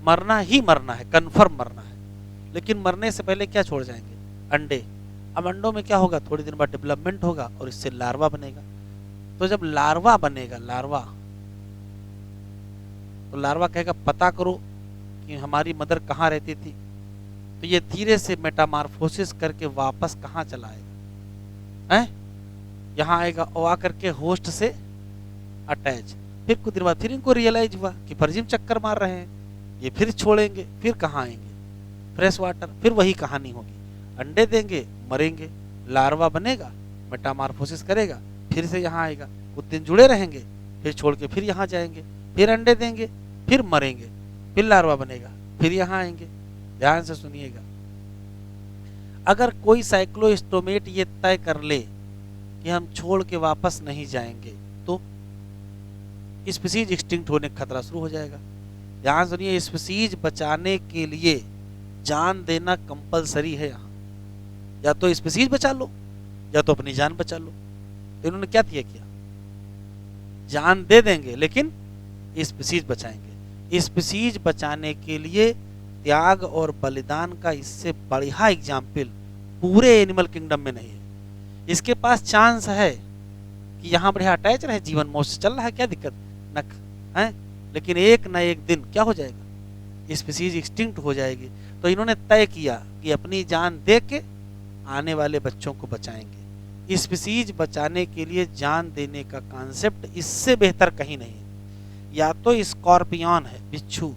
मरना ही मरना है, कंफर्म मरना है। लेकिन मरने से पहले क्या छोड़ जाएंगे? अंडे। अब अंडों में क्या होगा? थोड़ी दिन बाद डेवलपमेंट होगा और इससे लार्वा बनेगा। तो जब लार्वा बनेगा, लार्वा, तो लार्वा कहेगा पता करो कि हमारी मदर कहाँ रहती थी। तो ये धीरे से मेटामार्फोसिस करके वापस कहाँ चला आएगा? हैं? यहाँ आएगा और आकर के होस्ट से अटैच। फिर कुछ दिन बाद फिर इनको रियलाइज हुआ कि फर्जी में चक्कर मार रहे हैं, ये फिर छोड़ेंगे, फिर कहाँ आएंगे? Fresh water. फिर वही कहानी होगी, अंडे देंगे, मरेंगे, लार्वा बनेगा, मेटामार्फोसिस करेगा, फिर से यहाँ आएगा, कुछ दिन जुड़े रहेंगे, फिर छोड़ के फिर यहाँ जाएंगे, फिर अंडे देंगे, फिर मरेंगे, फिर लार्वा बनेगा, फिर यहाँ आएंगे। ध्यान से सुनिएगा, अगर कोई साइक्लोस्टोमेट ये तय कर ले कि हम छोड़ के वापस नहीं जाएंगे तो स्पीसीज एक्सटिंक्ट होने का खतरा शुरू हो जाएगा। ध्यान सुनिए, स्पीसीज बचाने के लिए जान देना कंपलसरी है। यहाँ या तो स्पीसीज बचा लो या तो अपनी जान बचा लो। तो इन्होंने क्या किया, जान दे देंगे लेकिन स्पीसीज बचाएंगे। स्पीसीज बचाने के लिए त्याग और बलिदान का इससे बढ़िया एग्जाम्पल पूरे एनिमल किंगडम में नहीं है। इसके पास चांस है कि यहाँ बढ़िया अटैच रहे, जीवन मौज से चल रहा है, क्या दिक्कत नख है, लेकिन एक न एक दिन क्या हो जाएगा? स्पीसीज एक्सटिंक्ट हो जाएगी। तो इन्होंने तय किया कि अपनी जान दे के आने वाले बच्चों को बचाएंगे। स्पीसीज बचाने के लिए जान देने का कॉन्सेप्ट इससे बेहतर कहीं नहीं है। या तो स्कॉर्पियन है, बिच्छू,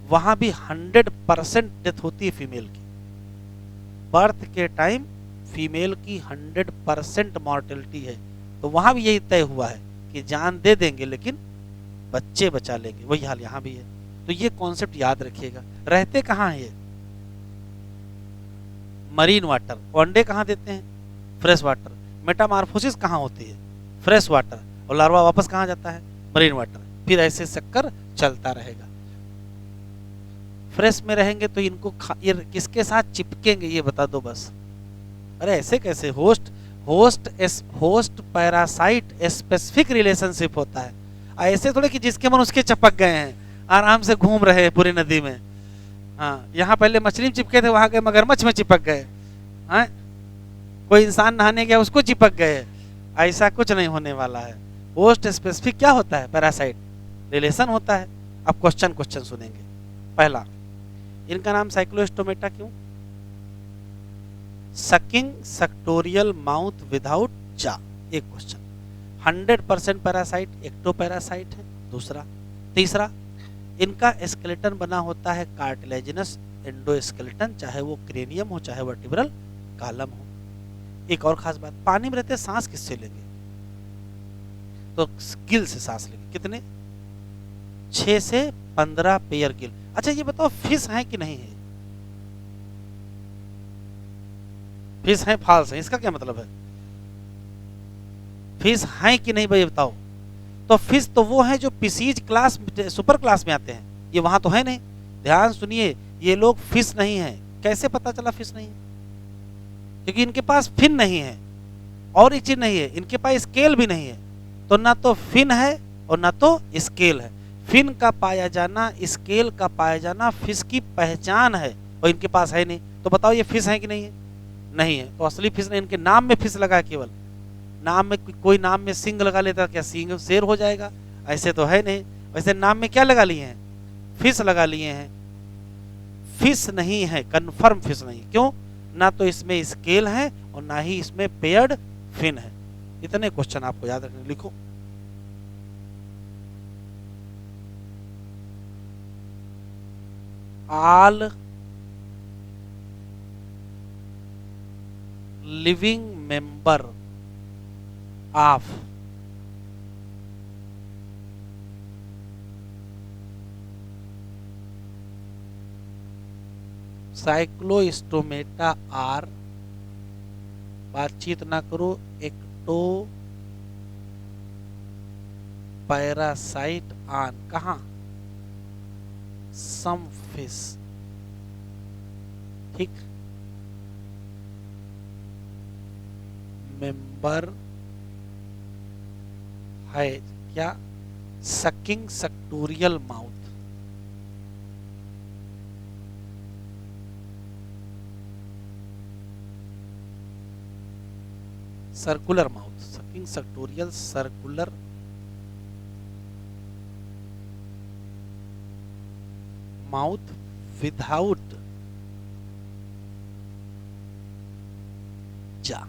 वहां भी 100% डेथ होती है फीमेल की। बर्थ के टाइम फीमेल की 100% मॉर्टेलिटी है। तो वहां भी यही तय हुआ है कि जान दे देंगे लेकिन बच्चे बचा लेंगे। वही हाल यहाँ भी है। तो ये कॉन्सेप्ट याद रखिएगा। रहते कहाँ है ये? Marine water. अंडे कहाँ देते हैं? Fresh water. मेटामार्फोसिस कहाँ होती है? Fresh water. और लार्वा वापस कहाँ जाता है? Marine water. फिर ऐसे चक्कर चलता रहेगा। फ्रेश में रहेंगे तो इनको ये किसके साथ चिपकेंगे ये बता दो बस। अरे ऐसे कैसे? होस्ट पैरासाइट स्पेसिफिक रिलेशनशिप होता है। ऐसे थोड़े कि जिसके मन उसके चिपक गए हैं, आराम से घूम रहे हैं पूरी नदी में। हाँ, यहाँ पहले मछली में चिपके थे, वहां गए मगरमच्छ में चिपक गए। हाँ, कोई इंसान नहाने गया उसको चिपक गए। ऐसा कुछ नहीं होने वाला है। होस्ट स्पेसिफिक क्या होता है? पैरासाइट रिलेशन होता है। अब क्वेश्चन सुनेंगे। पहला, इनका नाम साइक्लोस्टोमेटा क्यों? सकिंग सक्टोरियल माउथ विदाउट चा, एक क्वेश्चन। 100% पैरासाइट, एक्टोपैरासाइट है दूसरा। तीसरा, इनका स्केलेटन बना होता है कार्टिलेजिनस एंडोस्केलेटन, चाहे वो क्रेनियम हो चाहे वर्टिब्रल कॉलम हो। एक और खास बात, पानी में रहते सांस किससे लेंगे? तो गिल से सांस लेंगे। कितने? 6 से 15 पेयर गिल। अच्छा ये बताओ, फिश है कि नहीं है? फिश है, फॉल्स है, इसका क्या मतलब है? फिश है कि नहीं भाई बताओ। तो फिश तो वो है जो पीसीज क्लास, सुपर क्लास में आते हैं। ये वहां तो है नहीं। ध्यान सुनिए, ये लोग फिश नहीं है। कैसे पता चला फिश नहीं है? क्योंकि इनके पास फिन नहीं है और एक चीज नहीं है, इनके पास स्केल भी नहीं है। तो ना तो फिन है और ना तो स्केल है। फिन का पाया जाना, स्केल का पाया जाना फिश की पहचान है और इनके पास है नहीं। तो बताओ ये फिश है कि नहीं है? नहीं है। तो असली फिश नहीं, इनके नाम में फिश लगा है। केवल नाम में, कोई नाम में सिंग लगा लेता, क्या सिंग शेर हो जाएगा? ऐसे तो है नहीं। वैसे नाम में क्या लगा लिए हैं? फिश लगा लिए हैं। फिश नहीं है, कंफर्म फिश नहीं। क्यों? ना तो इसमें स्केल है और ना ही इसमें पेयर्ड फिन है। इतने क्वेश्चन आपको याद रखने, लिखो। All living member of cyclostomata are, बातचीत ना करो, एक्टो पैरासाइट ऑन, कहा? Some fish. ठीक, मेंबर है क्या? Sucking suctorial mouth. Circular mouth, sucking suctorial circular mouth without jaw.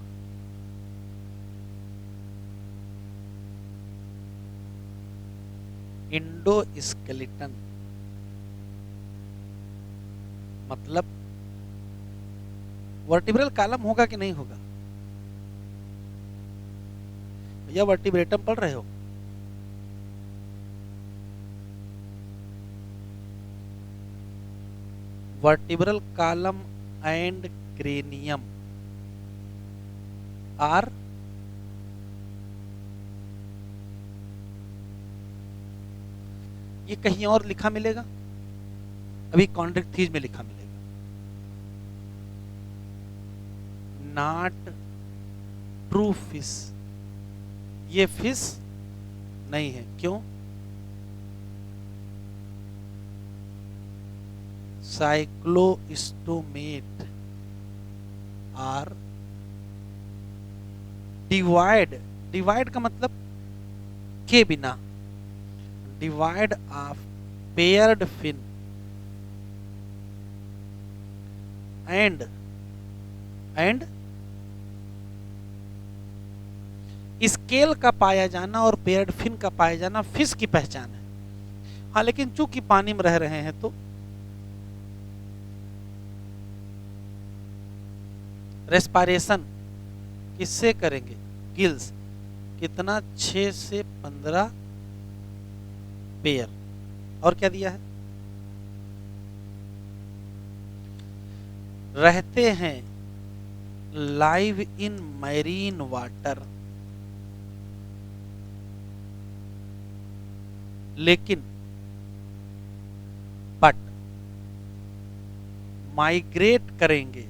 Endoskeleton मतलब वर्टिब्रल कॉलम होगा कि नहीं होगा? भैया वर्टिब्रेटम पढ़ रहे हो? Vertebral column and cranium are ये कहीं और लिखा मिलेगा? अभी कॉन्ट्रैक्ट थीज में लिखा मिलेगा, नॉट ट्रू फिश। ये फिश नहीं है, क्यों? साइक्लोस्टोमेट आर डिवाइड, डिवाइड का मतलब के बिना, devoid of paired fin and scale का पाया जाना और पेयर्ड फिन का पाया जाना फिश की पहचान है। हाँ, लेकिन चूंकि पानी में रह रहे हैं तो रेस्पिरेशन किससे करेंगे? गिल्स। कितना? 6 से 15 पेयर। और क्या दिया है? रहते हैं लाइव इन मैरीन वाटर, लेकिन बट माइग्रेट करेंगे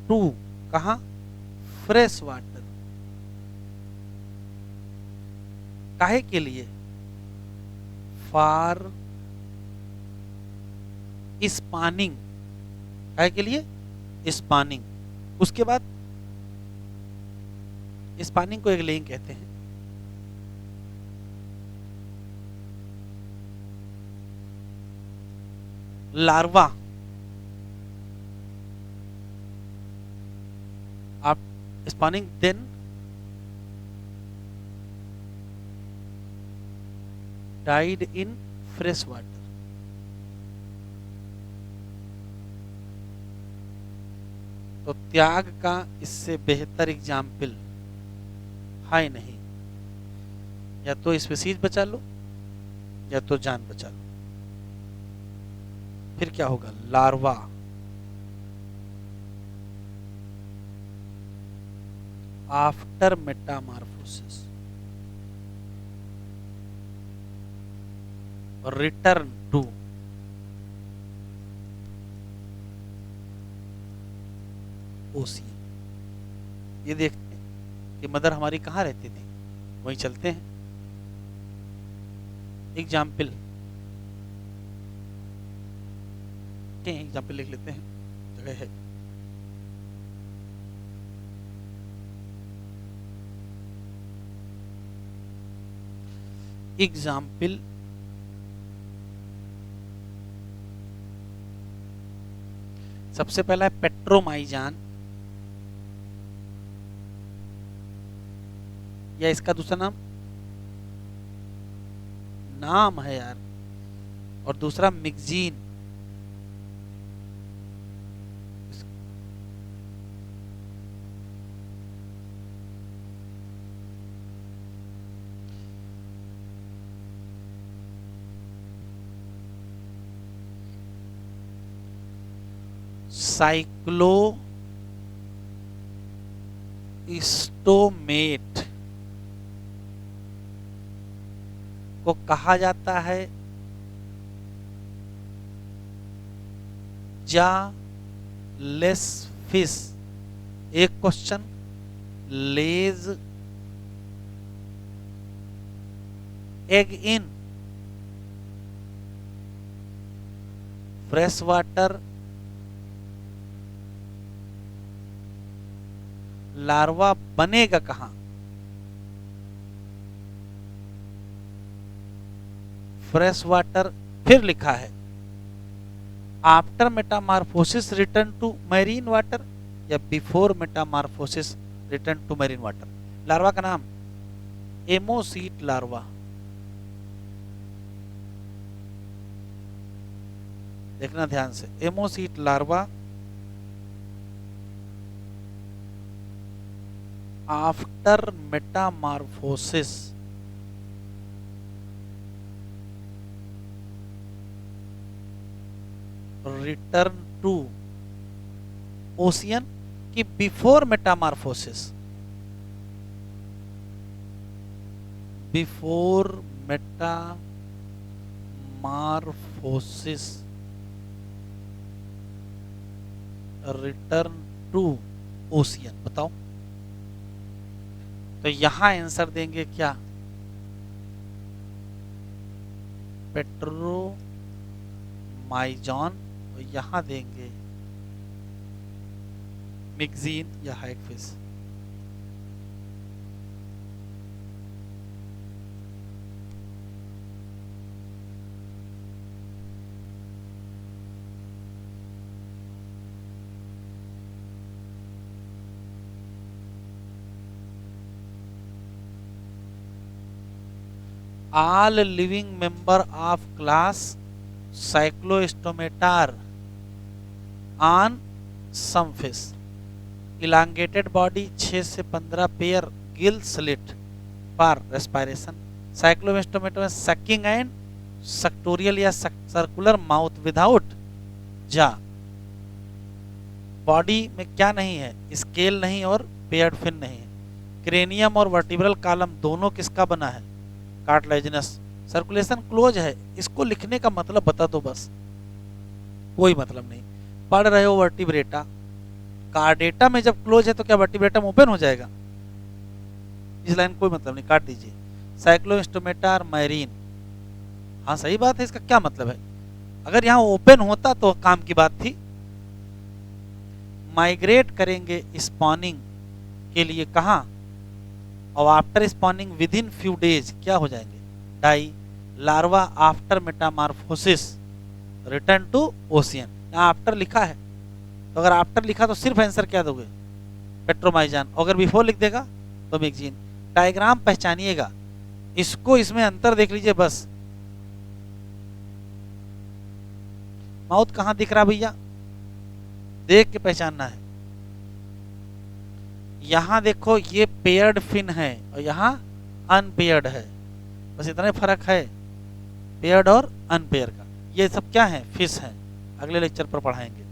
टू कहां? Fresh water. काहे के लिए? For spanning. काहे के लिए? स्पानिंग। उसके बाद स्पानिंग को एक लेइंग कहते हैं। लार्वा आप spawning then died in fresh water. तो त्याग का इससे बेहतर एग्जाम्पल है नहीं। या तो स्पीशीज बचा लो या तो जान बचा लो। फिर क्या होगा? Larva after metamorphosis return to ocean. ये देखते हैं कि मदर हमारी कहाँ रहती थी, वहीं चलते हैं। एग्जाम्पल लिख लेते हैं, जगह है। एग्जाम्पल सबसे पहला है पेट्रोमाइजान, या इसका दूसरा नाम नाम है यार, और दूसरा मिक्जीन। साइक्लोस्टोमेट को कहा जाता है जालेस फिश। एक question, lays egg in fresh water larva बनेगा कहाँ? Fresh water. फिर लिखा है after metamorphosis return to marine water या before metamorphosis return to marine water. Larva का नाम एमोसीट लार्वा। देखना ध्यान से, ammocoete larva after metamorphosis return to ocean कि before metamorphosis? Before metamorphosis return to ocean. बताओ, तो यहां आंसर देंगे क्या? पेट्रोमाइजॉन, और यहां देंगे मिक्जीन या hagfish. all living member of class Cyclostomatar on some fish, elongated body 6 से 15 pair Gill slit for respiration, Cyclostomata में सकिंग एंड सक्टोरियल या सर्कुलर माउथ विदाउट जा। बॉडी में क्या नहीं है? स्केल नहीं और पेयर्ड फिन नहीं है। क्रेनियम और वर्टिब्रल कॉलम दोनों किसका बना है? कार्टिलेजिनस। सर्कुलेशन क्लोज है। इसको लिखने का मतलब बता दो बस, कोई मतलब नहीं। पढ़ रहे हो वर्टिब्रेटा, कार्डेटा में जब क्लोज है तो क्या वर्टिब्रेटम ओपन हो जाएगा? इस लाइन कोई मतलब नहीं, काट दीजिए। साइक्लोस्टोमेटा मैरीन, हाँ सही बात है, इसका क्या मतलब है? अगर यहाँ ओपन होता तो काम की बात थी। माइग्रेट करेंगे स्पॉनिंग के लिए कहाँ? और after spawning within few days क्या हो जाएंगे? Die. Larva after metamorphosis return to ocean. यहाँ आफ्टर लिखा है, तो अगर आफ्टर लिखा तो सिर्फ आंसर क्या दोगे? पेट्रोमाइजान। अगर बिफोर लिख देगा तो मिक्जीन। डायग्राम पहचानिएगा, इसको इसमें अंतर देख लीजिए बस। माउथ कहाँ दिख रहा भैया? देख के पहचानना है। यहां देखो ये पेयर्ड फिन है और यहां अनपेयर्ड है, बस इतना फर्क है पेयर्ड और अनपेयर का। ये सब क्या है? फिश है। अगले लेक्चर पर पढ़ाएंगे।